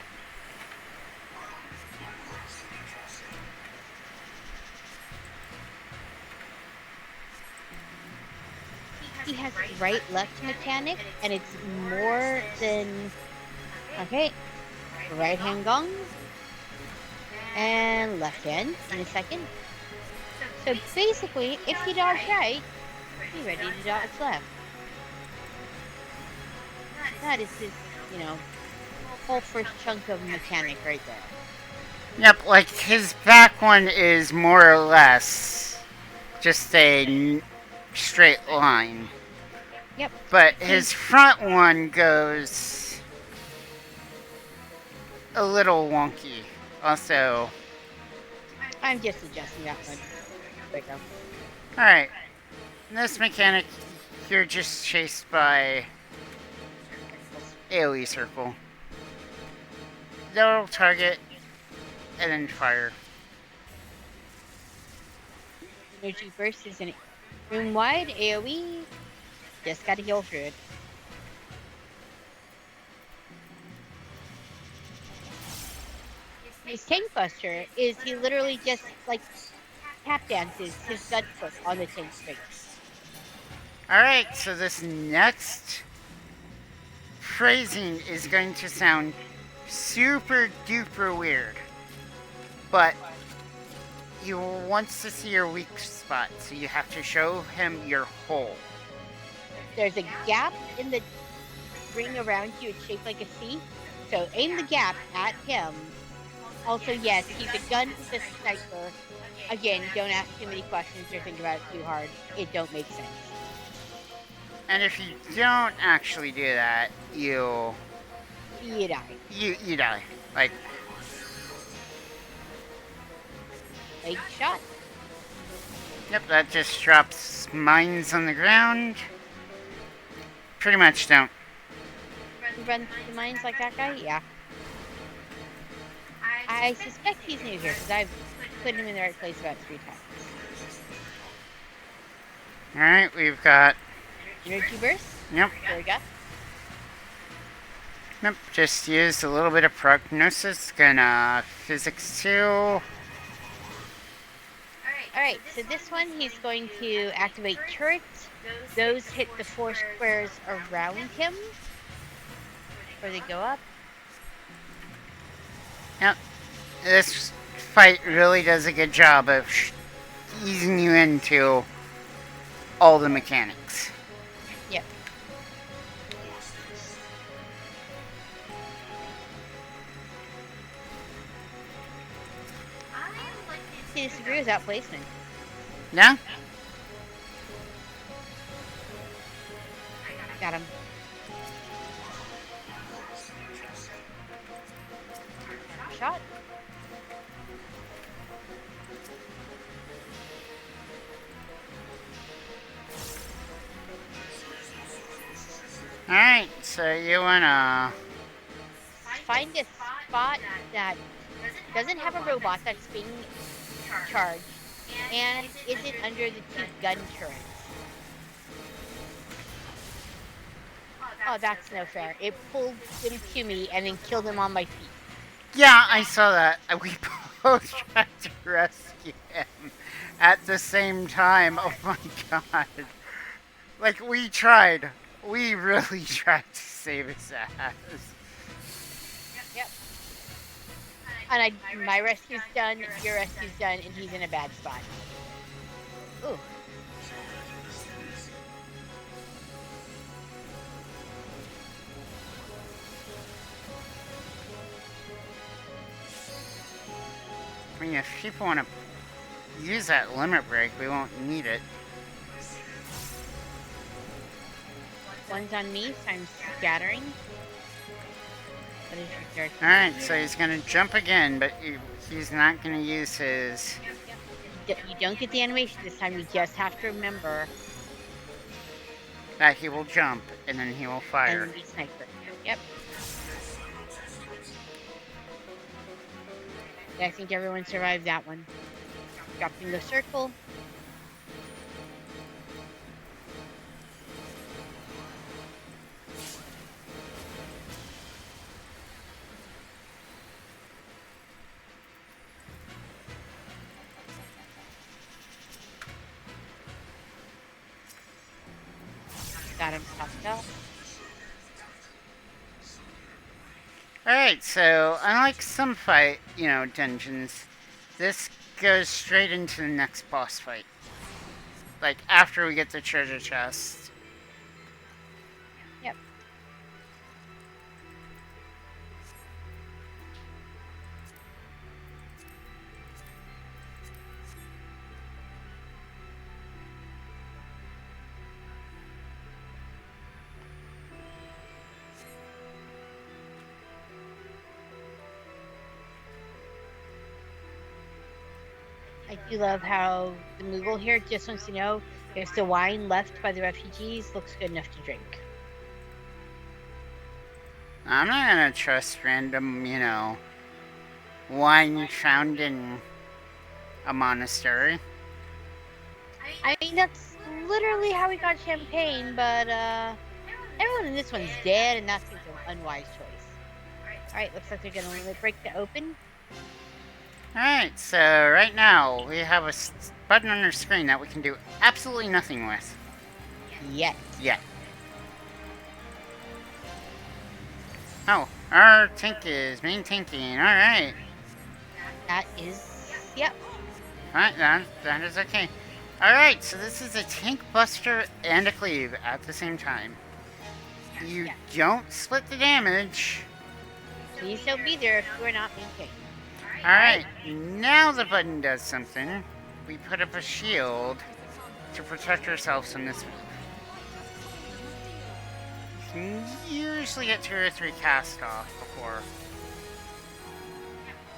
He has right-left mechanic, and it's more than... Okay, right hand gong, and left hand in a second. So basically, if you dodge right, be ready to dodge left. That is his, you know, whole first chunk of mechanic right there. Yep, like his back one is more or less just a straight line. Yep. But his front one goes a little wonky. Also, I'm just adjusting that one. There we go. alright. In this mechanic, you're just chased by AoE circle. They'll target and then fire. Energy burst is an room wide AoE. Just gotta heal through it. His tank buster is he literally just like tap dances his gun foot on the tank face. Alright, so this next phrasing is going to sound super duper weird. But he wants to see your weak spot, so you have to show him your hole. There's a gap in the ring around you, it's shaped like a C. So aim the gap at him. Also, yes, he's a gun with a sniper. Again, don't ask too many questions or think about it too hard. It don't make sense. And if you don't actually do that, you die. You die. Like shot. Yep, that just drops mines on the ground. Pretty much don't. Run through the mines like that guy? Yeah. I suspect he's new here because I've put him in the right place about 3 times. Alright, we've got Energy burst? Yep. There we go. Yep, just used a little bit of prognosis. Gonna physics 2. Alright, so this one he's going to activate turrets. Those hit the 4 squares around him before they go up. Yep. This fight really does a good job of easing you into all the mechanics. Yep. He disagrees without placement. Yeah? Got him. shot. Alright, so you wanna... Find a spot that doesn't have a robot that's being charged and isn't under the 2 gun turrets. Oh, that's no fair. It pulled him to me and then killed him on my feet. Yeah, I saw that. We both tried to rescue him at the same time. Oh my god. Like, we tried. We really tried to save his ass. Yep. And my rescue's done, your rescue's done, and he's in a bad spot. Ooh. I mean, if people want to use that limit break, we won't need it. One's on me, so I'm scattering. What is your third? Alright, so he's gonna jump again, but he's not gonna use his... You don't get the animation this time, you just have to remember. That he will jump, and then he will fire. And be sniper. Yep. Yeah, I think everyone survived that one. Dropped in the circle. Got him popped up. Alright, so unlike some fight, dungeons, this goes straight into the next boss fight. Like, after we get the treasure chest. Yep. I do love how the Moogle here just wants to know if the wine left by the refugees looks good enough to drink. I'm not gonna trust random, wine found in a monastery. I mean, that's literally how we got champagne, but everyone in this one's dead, and that's an unwise choice. Alright, looks like they're gonna limit break to open. Alright, so right now we have a button on our screen that we can do absolutely nothing with. Yet. Yet. Oh, our tank is main tanking. Alright. That is, yep. Alright, that is okay. Alright, so this is a tank buster and a cleave at the same time. You don't split the damage. Please don't be there if you're not being kicked. Alright, now the button does something. We put up a shield to protect ourselves from this. You can usually get 2 or 3 cast off before.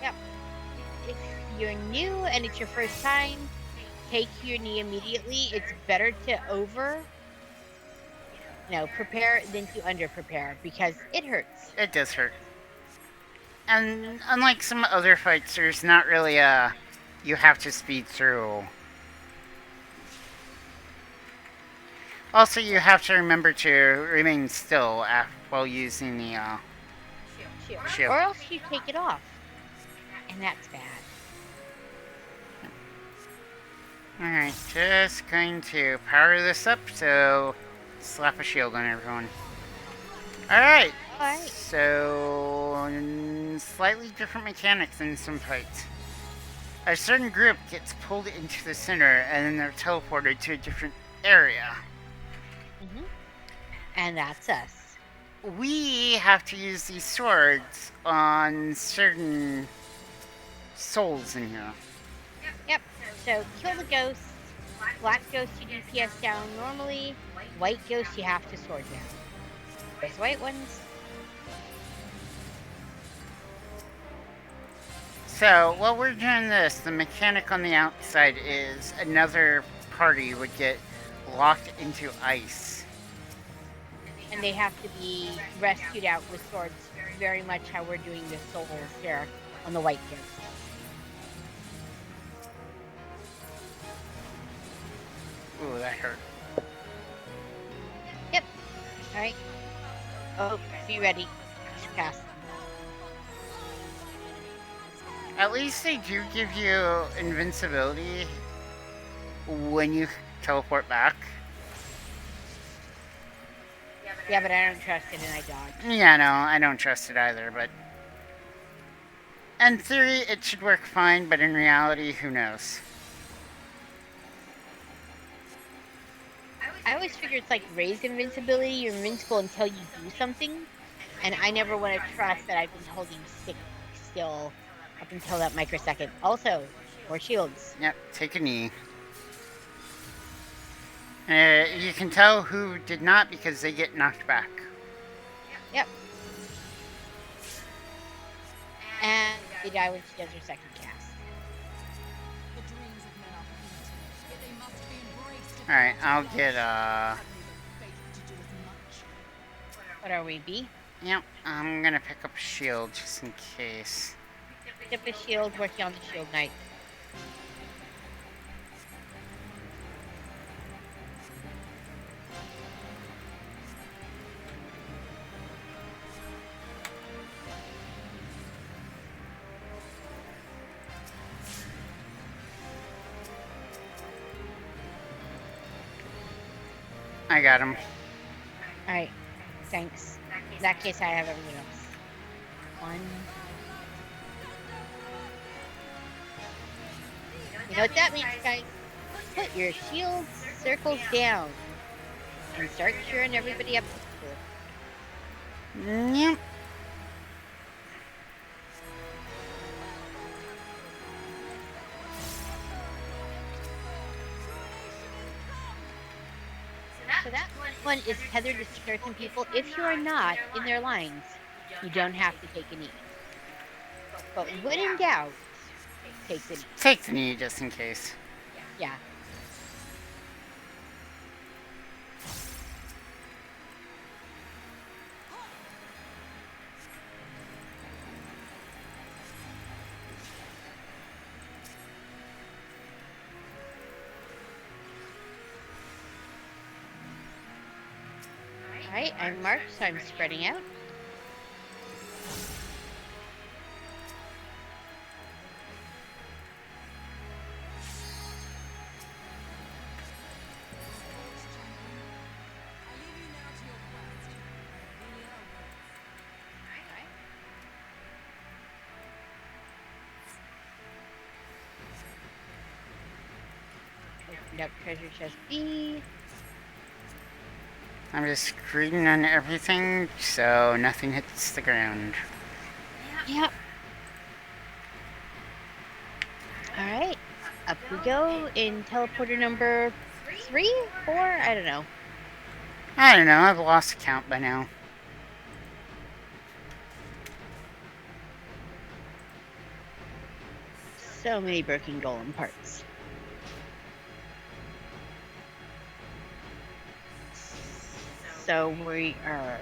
Yep. If you're new and it's your first time, take your knee immediately. It's better to prepare than to under-prepare because it hurts. It does hurt. And unlike some other fights, there's not really you have to speed through. Also, you have to remember to remain still while using the shield. Or else you take it off. And that's bad. Alright, just going to power this up, so slap a shield on everyone. Alright, so slightly different mechanics than some fights. A certain group gets pulled into the center and then they're teleported to a different area. Mm-hmm. And that's us. We have to use these swords on certain souls in here. Yep. So kill the ghosts. Black ghost you DPS down normally. White ghost you have to sword down. There's white ones. So, while we're doing this, the mechanic on the outside is another party would get locked into ice. And they have to be rescued out with swords, very much how we're doing the souls here on the White Gifts. Ooh, that hurt. Yep. All right. Oh, be ready. Cast. At least they do give you invincibility when you teleport back. Yeah, but I don't trust it and I dodge. Yeah, no, I don't trust it either, but... in theory, it should work fine, but in reality, who knows? I always figure it's like raised invincibility. You're invincible until you do something. And I never want to trust that I've been holding still up until that microsecond. Also, more shields. Yep, take a knee. You can tell who did not because they get knocked back. Yep. And they die when she does her second cast. Alright, I'll get, What are we, B? Yep, I'm gonna pick up a shield just in case. Pick up a shield, working on the shield knight. I got him. Alright, thanks. In that case, I have everyone else. One. You know what that means, guys? Put your shield circles down and start cheering everybody up to school. Yep. So that one is tethered to certain people. If you are not in their lines, you don't have to take a knee. But when in doubt, take the knee. Take the knee just in case. Yeah. Alright, I'm marked, so I'm spreading out. Opened up treasure chest B. I'm just reading on everything so nothing hits the ground. Yep. Alright, up we go in teleporter number 3, 4, I don't know. I don't know, I've lost count by now. So many broken golem parts. So we are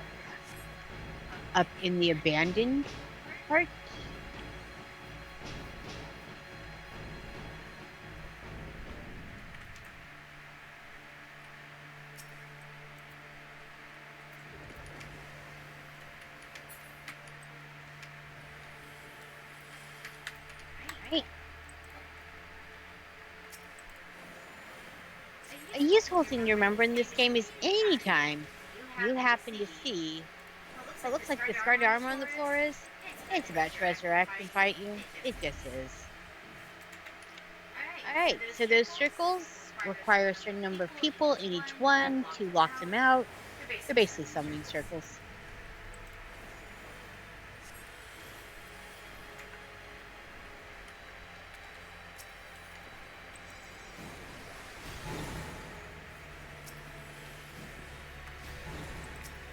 up in the abandoned part. Right. A useful thing to remember in this game is anytime you happen to see what looks like discarded armor on the floor is, it's about to resurrect and fight you. It just is. Alright, so those circles require a certain number of people in each one to lock them out. They're basically summoning circles.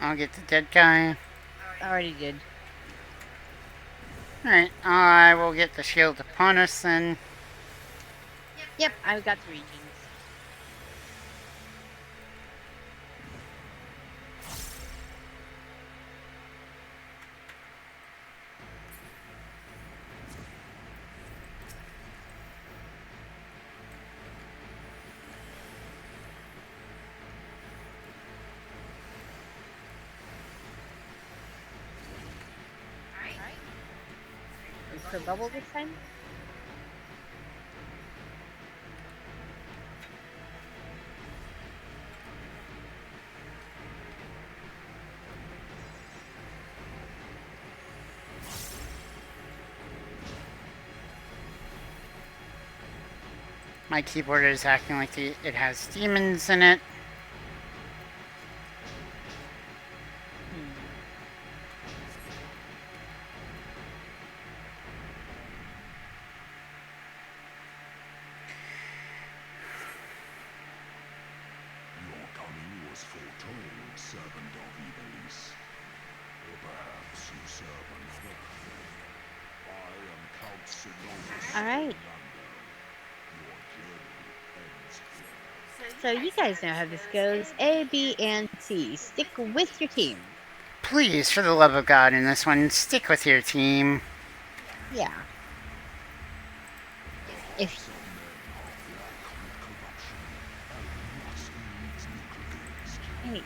I'll get the dead guy. Already did. Alright, I will get the shield upon us then. Yep, I've got the readings. Is for bubble this time? My keyboard is acting like it has demons in it. Your coming was foretold, servant of Ivalice. Or perhaps you serve another. I am Count Sinolus. All right. Your journey ends here. So you guys know how this goes. A, B, and C. Stick with your team. Please, for the love of God, in this one, stick with your team. Yeah. If hey.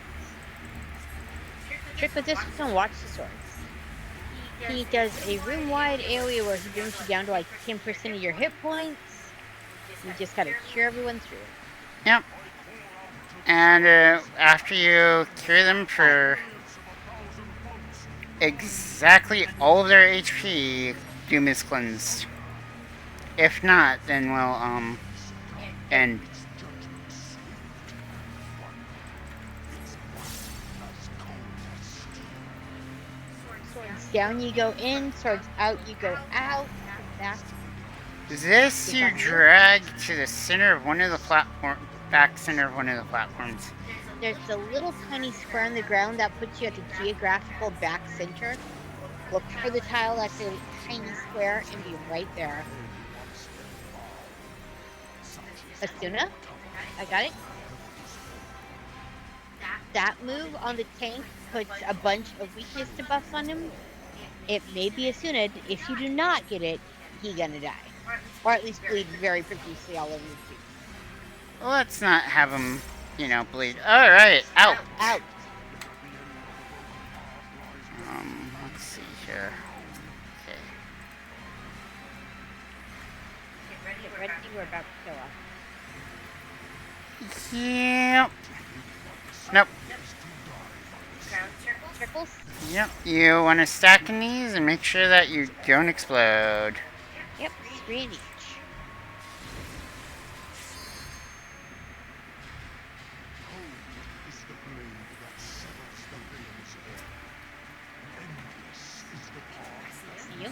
Trick with this one, watch the swords. He does a room-wide area where he brings you down to like 10% of your hit points. You just gotta cure everyone through. Yep. And after you cure them for exactly all of their HP, Doom is cleansed. If not, then we'll, end. Swords down you go in, swords out you go out. Back. This you drag to the center of one of the back center of one of the platforms. There's a little tiny square on the ground that puts you at the geographical back center. Look for the tile that's a tiny square and be right there. Asuna, I got it. That move on the tank puts a bunch of weakness debuffs on him. It may be Asuna. If you do not get it, he's gonna die. Or at least bleed very profusely all over the tube. Let's not have him, bleed. Alright, out. Out. Let's see here. Okay. Get ready, we're about to kill off. Yep. Nope. Circles? Yep. You want to stack in these and make sure that you don't explode. Yep, 3 in each. See you?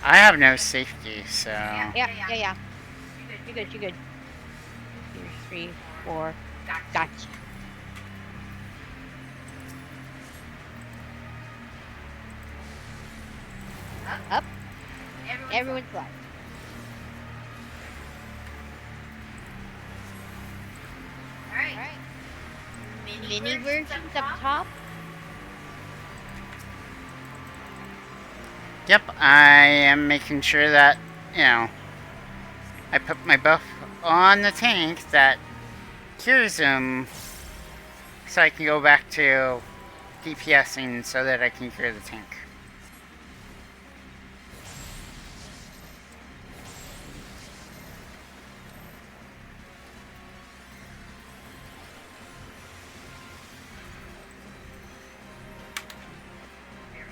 I have no safety, so. Yeah. You're good. 2, 3, 4. Gotcha. Up. Everyone's left. Alright. Mini versions up top. Yep, I am making sure that, I put my buff on the tank that cures him so I can go back to DPSing so that I can cure the tank.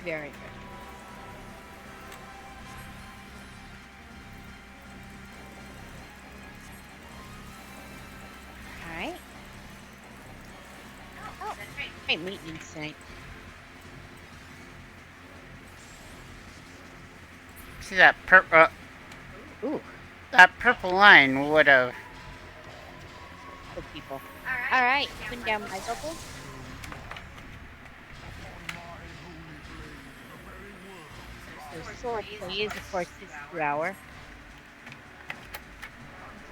Very good. Alright. Oh, that's right. Great maintenance tonight. See that purple? Ooh, That purple line would have. good people. Alright. Alright, putting down my bubbles. So sword play is, of course, his 2 hour.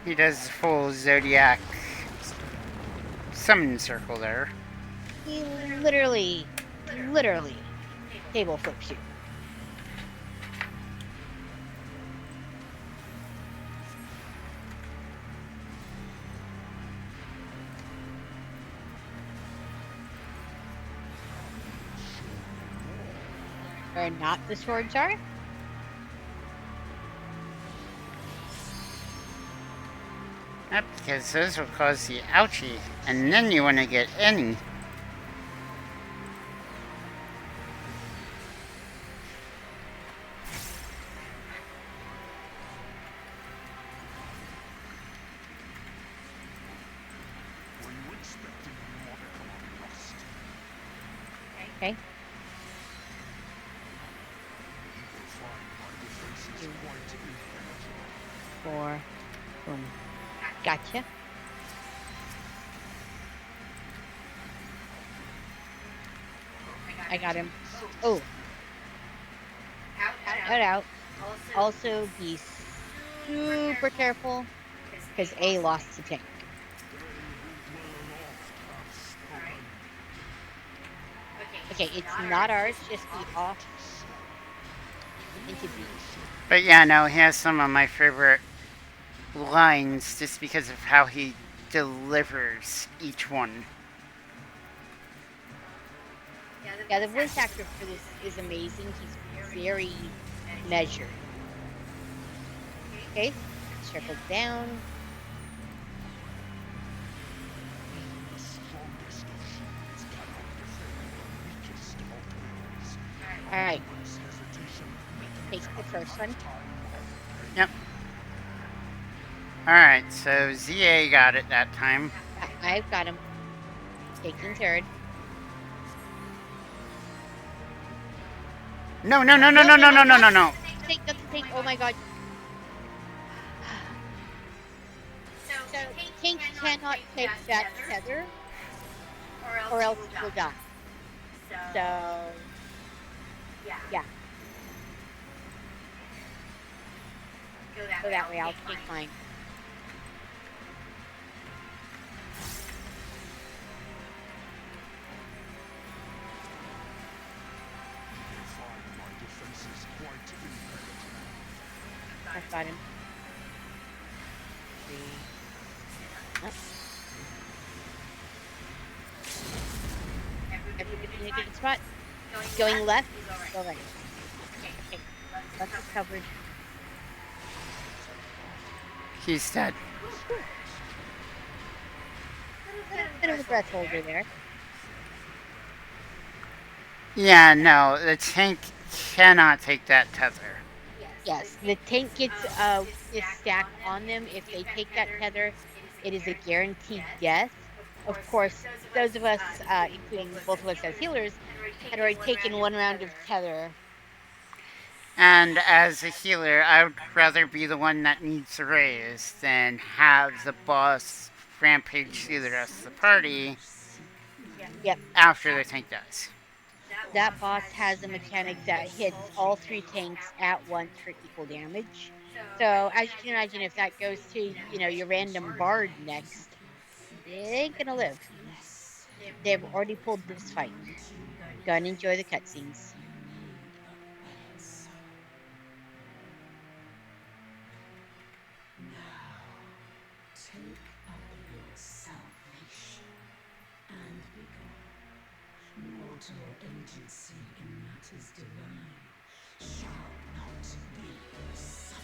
He does full Zodiac summon circle there. He literally table flips you. Or not the swords are. Yep, because those will cause the ouchie, and then you want to get any. Were you expecting a modicum of rust? Okay. You will find my defenses quite impenetrable. 4. Boom. Gotcha. I got him. Oh, out. Also be super careful because A lost the tank. Okay, it's not ours, just be off into B. But yeah, no, he has some of my favorite lines just because of how he delivers each one. Yeah, the voice actor for this is amazing. He's very measured. Okay, circle down. The strongest of shields cannot defend the weakest of wills. Alright, Less hesitation, take the first one. Yep. Alright, so ZA got it that time. I've got him. Taking third. No. Take, oh my god. So, Tank cannot take that tether, or else it will die. So, yeah. Go that way, I'll take mine. you will find my defenses quite impenetrable. I've got him. 3. Up. Everybody in a good spot. Going left, go right. Okay, left is covered. He's dead. Bit of a breath holder there. Yeah, no, the tank cannot take that tether. Yes, the tank gets this stack on them. If they take that tether, it is a guaranteed death. Of course, those of us, including both of us as healers, had already taken 1 round of tether. And as a healer, I would rather be the one that needs to raise than have the boss rampage through the rest of the party Yep, after the tank dies. that boss has a mechanic that hits all 3 tanks at once for equal damage. So, as you can imagine, if that goes to, your random bard next, they ain't gonna live. They've already pulled this fight. Go and enjoy the cutscenes. Take up your salvation and be gone. Mortal agency in matters divine shall not be suffered.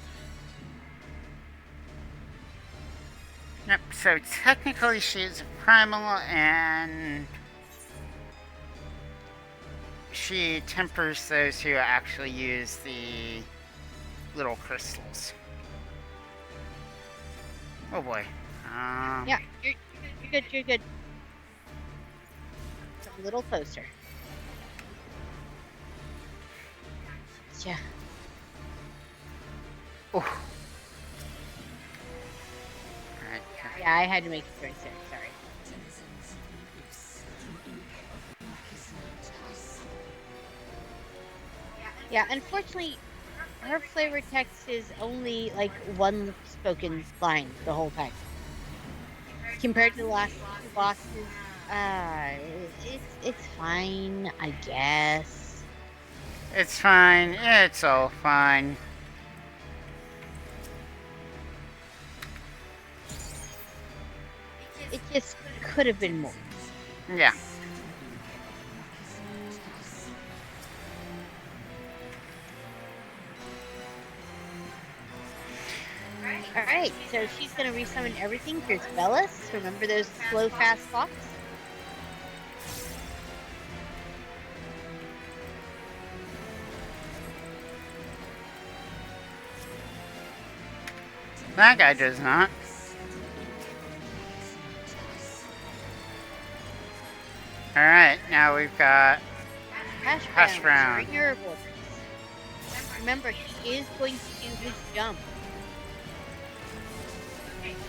Yep, so technically she's a primal and she tempers those who actually use the little crystals. Oh boy. Yeah, you're good. A little closer. Yeah. Oh. Alright. Yeah, I had to make a choice there. Sorry. Yeah, unfortunately, her flavor text is only like one spoken line the whole time. Compared to the last two bosses, it's fine, I guess. It's fine. It's all fine. It just could have been more. Yeah. Alright, so she's gonna resummon everything. Here's Ivalice. Remember those slow, fast clocks? That guy does not. Alright, now we've got Hash brown. Bring your borders. Remember, he is going to do his jump.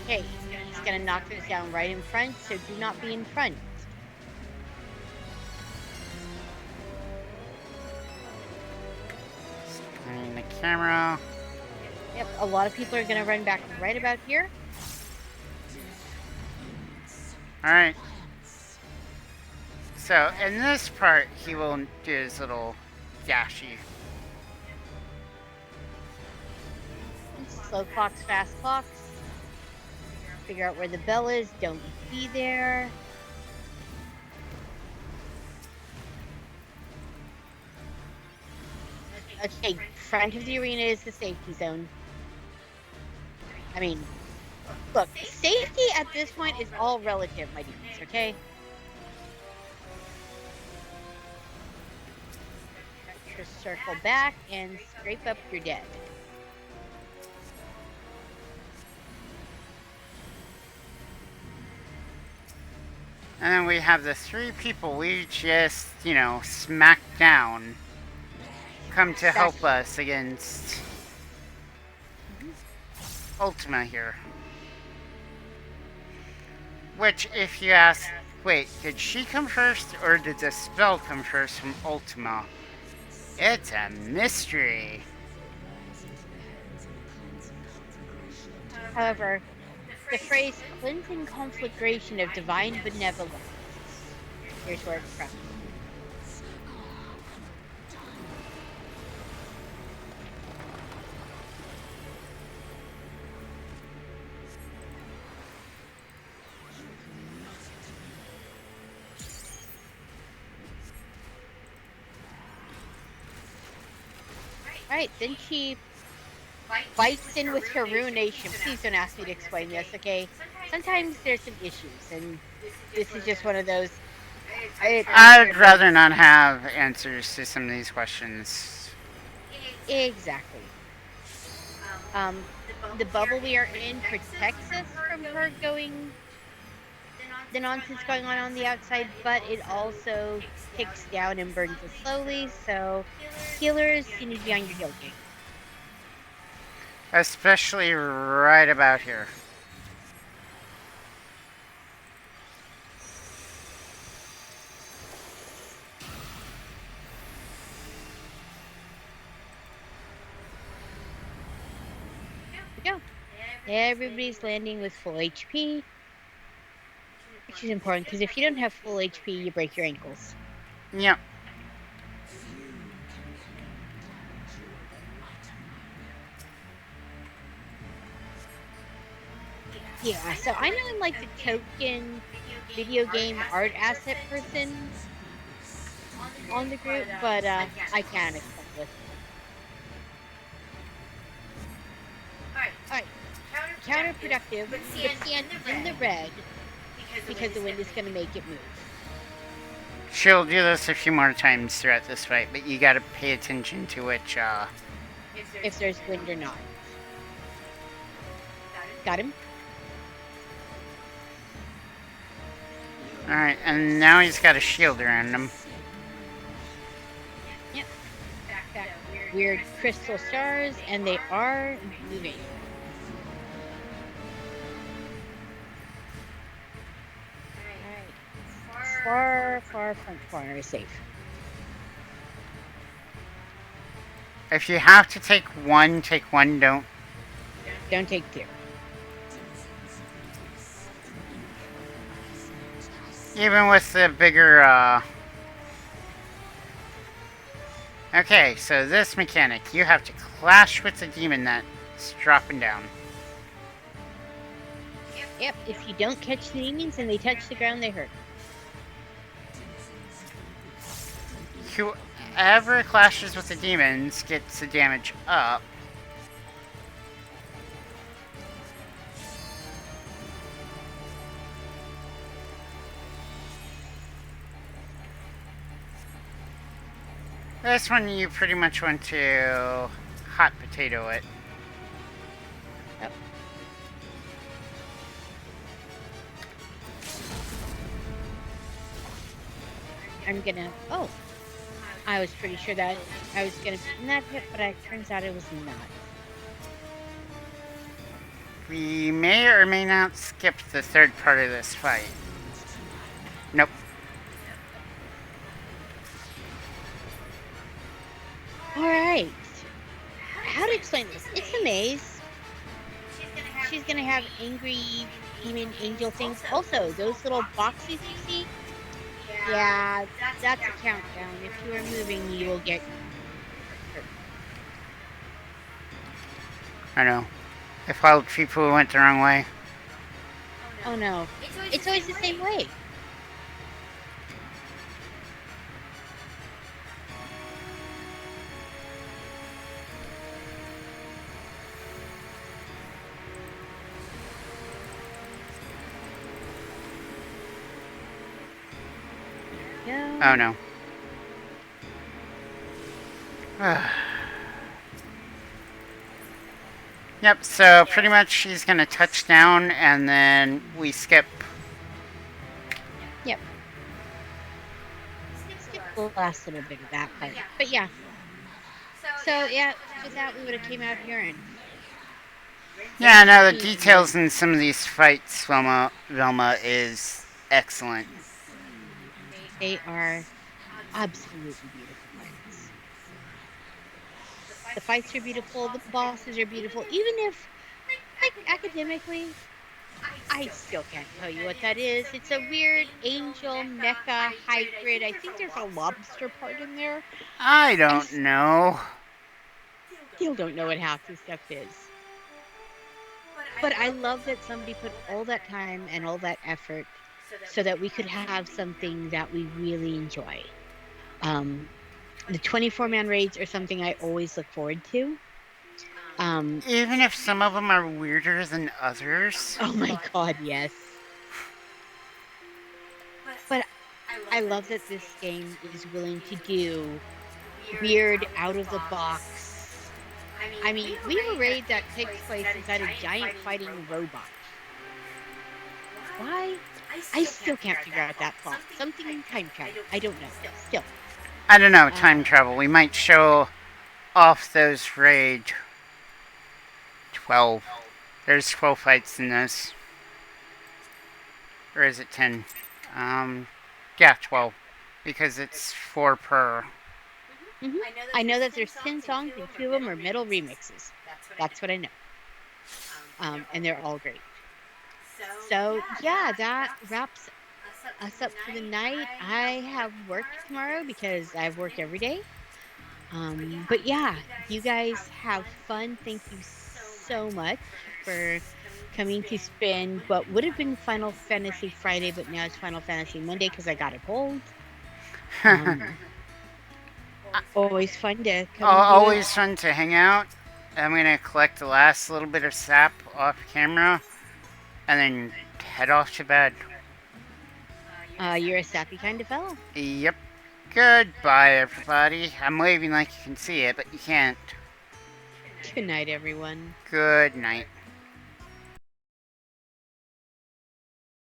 Okay, he's gonna knock this down right in front, so do not be in front. Scanning the camera. Yep, a lot of people are gonna run back right about here. Alright. So, in this part, he will do his little dashy. Slow clocks, fast clocks. Figure out where the bell is. Don't be there. Okay, front of the arena is the safety zone. I mean, look, safety at this point is all relative, my dudes, okay? Just circle back and scrape up your dead. And then we have the three people we just, smacked down come to help us against Ultima here. Which, if you ask, wait, did she come first or did the spell come first from Ultima? It's a mystery. However, the phrase cleansing conflagration of divine benevolence. Here's where it's from. Alright, then she bites in with her ruination. Please don't ask me to explain this, okay? Sometimes there's some issues, and this is just one of those. I'd rather not have answers to some of these questions. Exactly. The bubble we are in protects us from her going, the nonsense going on the outside, but it also ticks down and burns us slowly, so healers, you need to be on your heal game. Especially right about here. There we go. Everybody's landing with full HP, which is important, because if you don't have full HP, you break your ankles. Yep. Yeah, so I know I'm like the token video game art asset person on the group, but I can't accept this. Alright, counterproductive, but stand in the red because the wind is going to make it move. She'll do this a few more times throughout this fight, but you gotta pay attention to which, If there's wind or not. Got him? Alright, and now he's got a shield around him. Yep. Back weird crystal stars, and they are moving. Alright. Far front corner is safe. If you have to take one, take one. Don't. Don't take two. Even with the bigger, Okay, so this mechanic, you have to clash with the demon that's dropping down. Yep, if you don't catch the demons and they touch the ground, they hurt. Whoever clashes with the demons gets the damage up. This one you pretty much want to hot potato it. Yep. I'm gonna. Oh, I was pretty sure that I was gonna be in that hit, but it turns out it was not. We may or may not skip the third part of this fight. Nope. Alright. How to explain this? It's a maze. She's gonna have angry demon angel things. Also, those little boxes you see? Yeah, that's a countdown. If you are moving, you will get hurt. I know. If all people went the wrong way. Oh no. It's always the same way. Oh no. Yep, so pretty much she's gonna touch down and then we skip. Yep. Skip the last little bit of that part. But yeah. So yeah, with that we would have came out here and Yeah, no, the details in some of these fights, Velma is excellent. They are absolutely beautiful fights. The fights are beautiful, the bosses are beautiful, even if, like, academically, I still can't tell you what that is. It's a weird angel mecha hybrid. I think there's a lobster part in there. I don't know. Still don't know what half this stuff is. But I love that somebody put all that time and all that effort so that we could have something that we really enjoy. The 24-man raids are something I always look forward to. Even if some of them are weirder than others. Oh my god, yes. But I love that this game is willing to do weird, out-of-the-box. I mean, we have a raid that takes place inside a giant fighting robot. Why? I still can't figure out that plot. Something in time travel. I don't know. Still. I don't know, time travel. We might show off those raid 12. There's 12 fights in this. Or is it 10? Yeah, 12. Because it's 4 per. Mm-hmm. I know that there's 10 songs and 2 of them are metal remixes. That's what I know. And they're all great. So, yeah, that wraps us up for the night. I have work tomorrow because I've worked every day. But yeah, you guys have fun. Thank you so much for coming to spend what would have been Final Fantasy Friday, but now it's Final Fantasy Monday because I got a cold. Always fun to come. Always fun to hang out. I'm gonna collect the last little bit of sap off camera and then head off to bed. You're a sappy kind of fellow. Yep. Goodbye, everybody. I'm waving like you can see it, but you can't. Good night, everyone. Good night.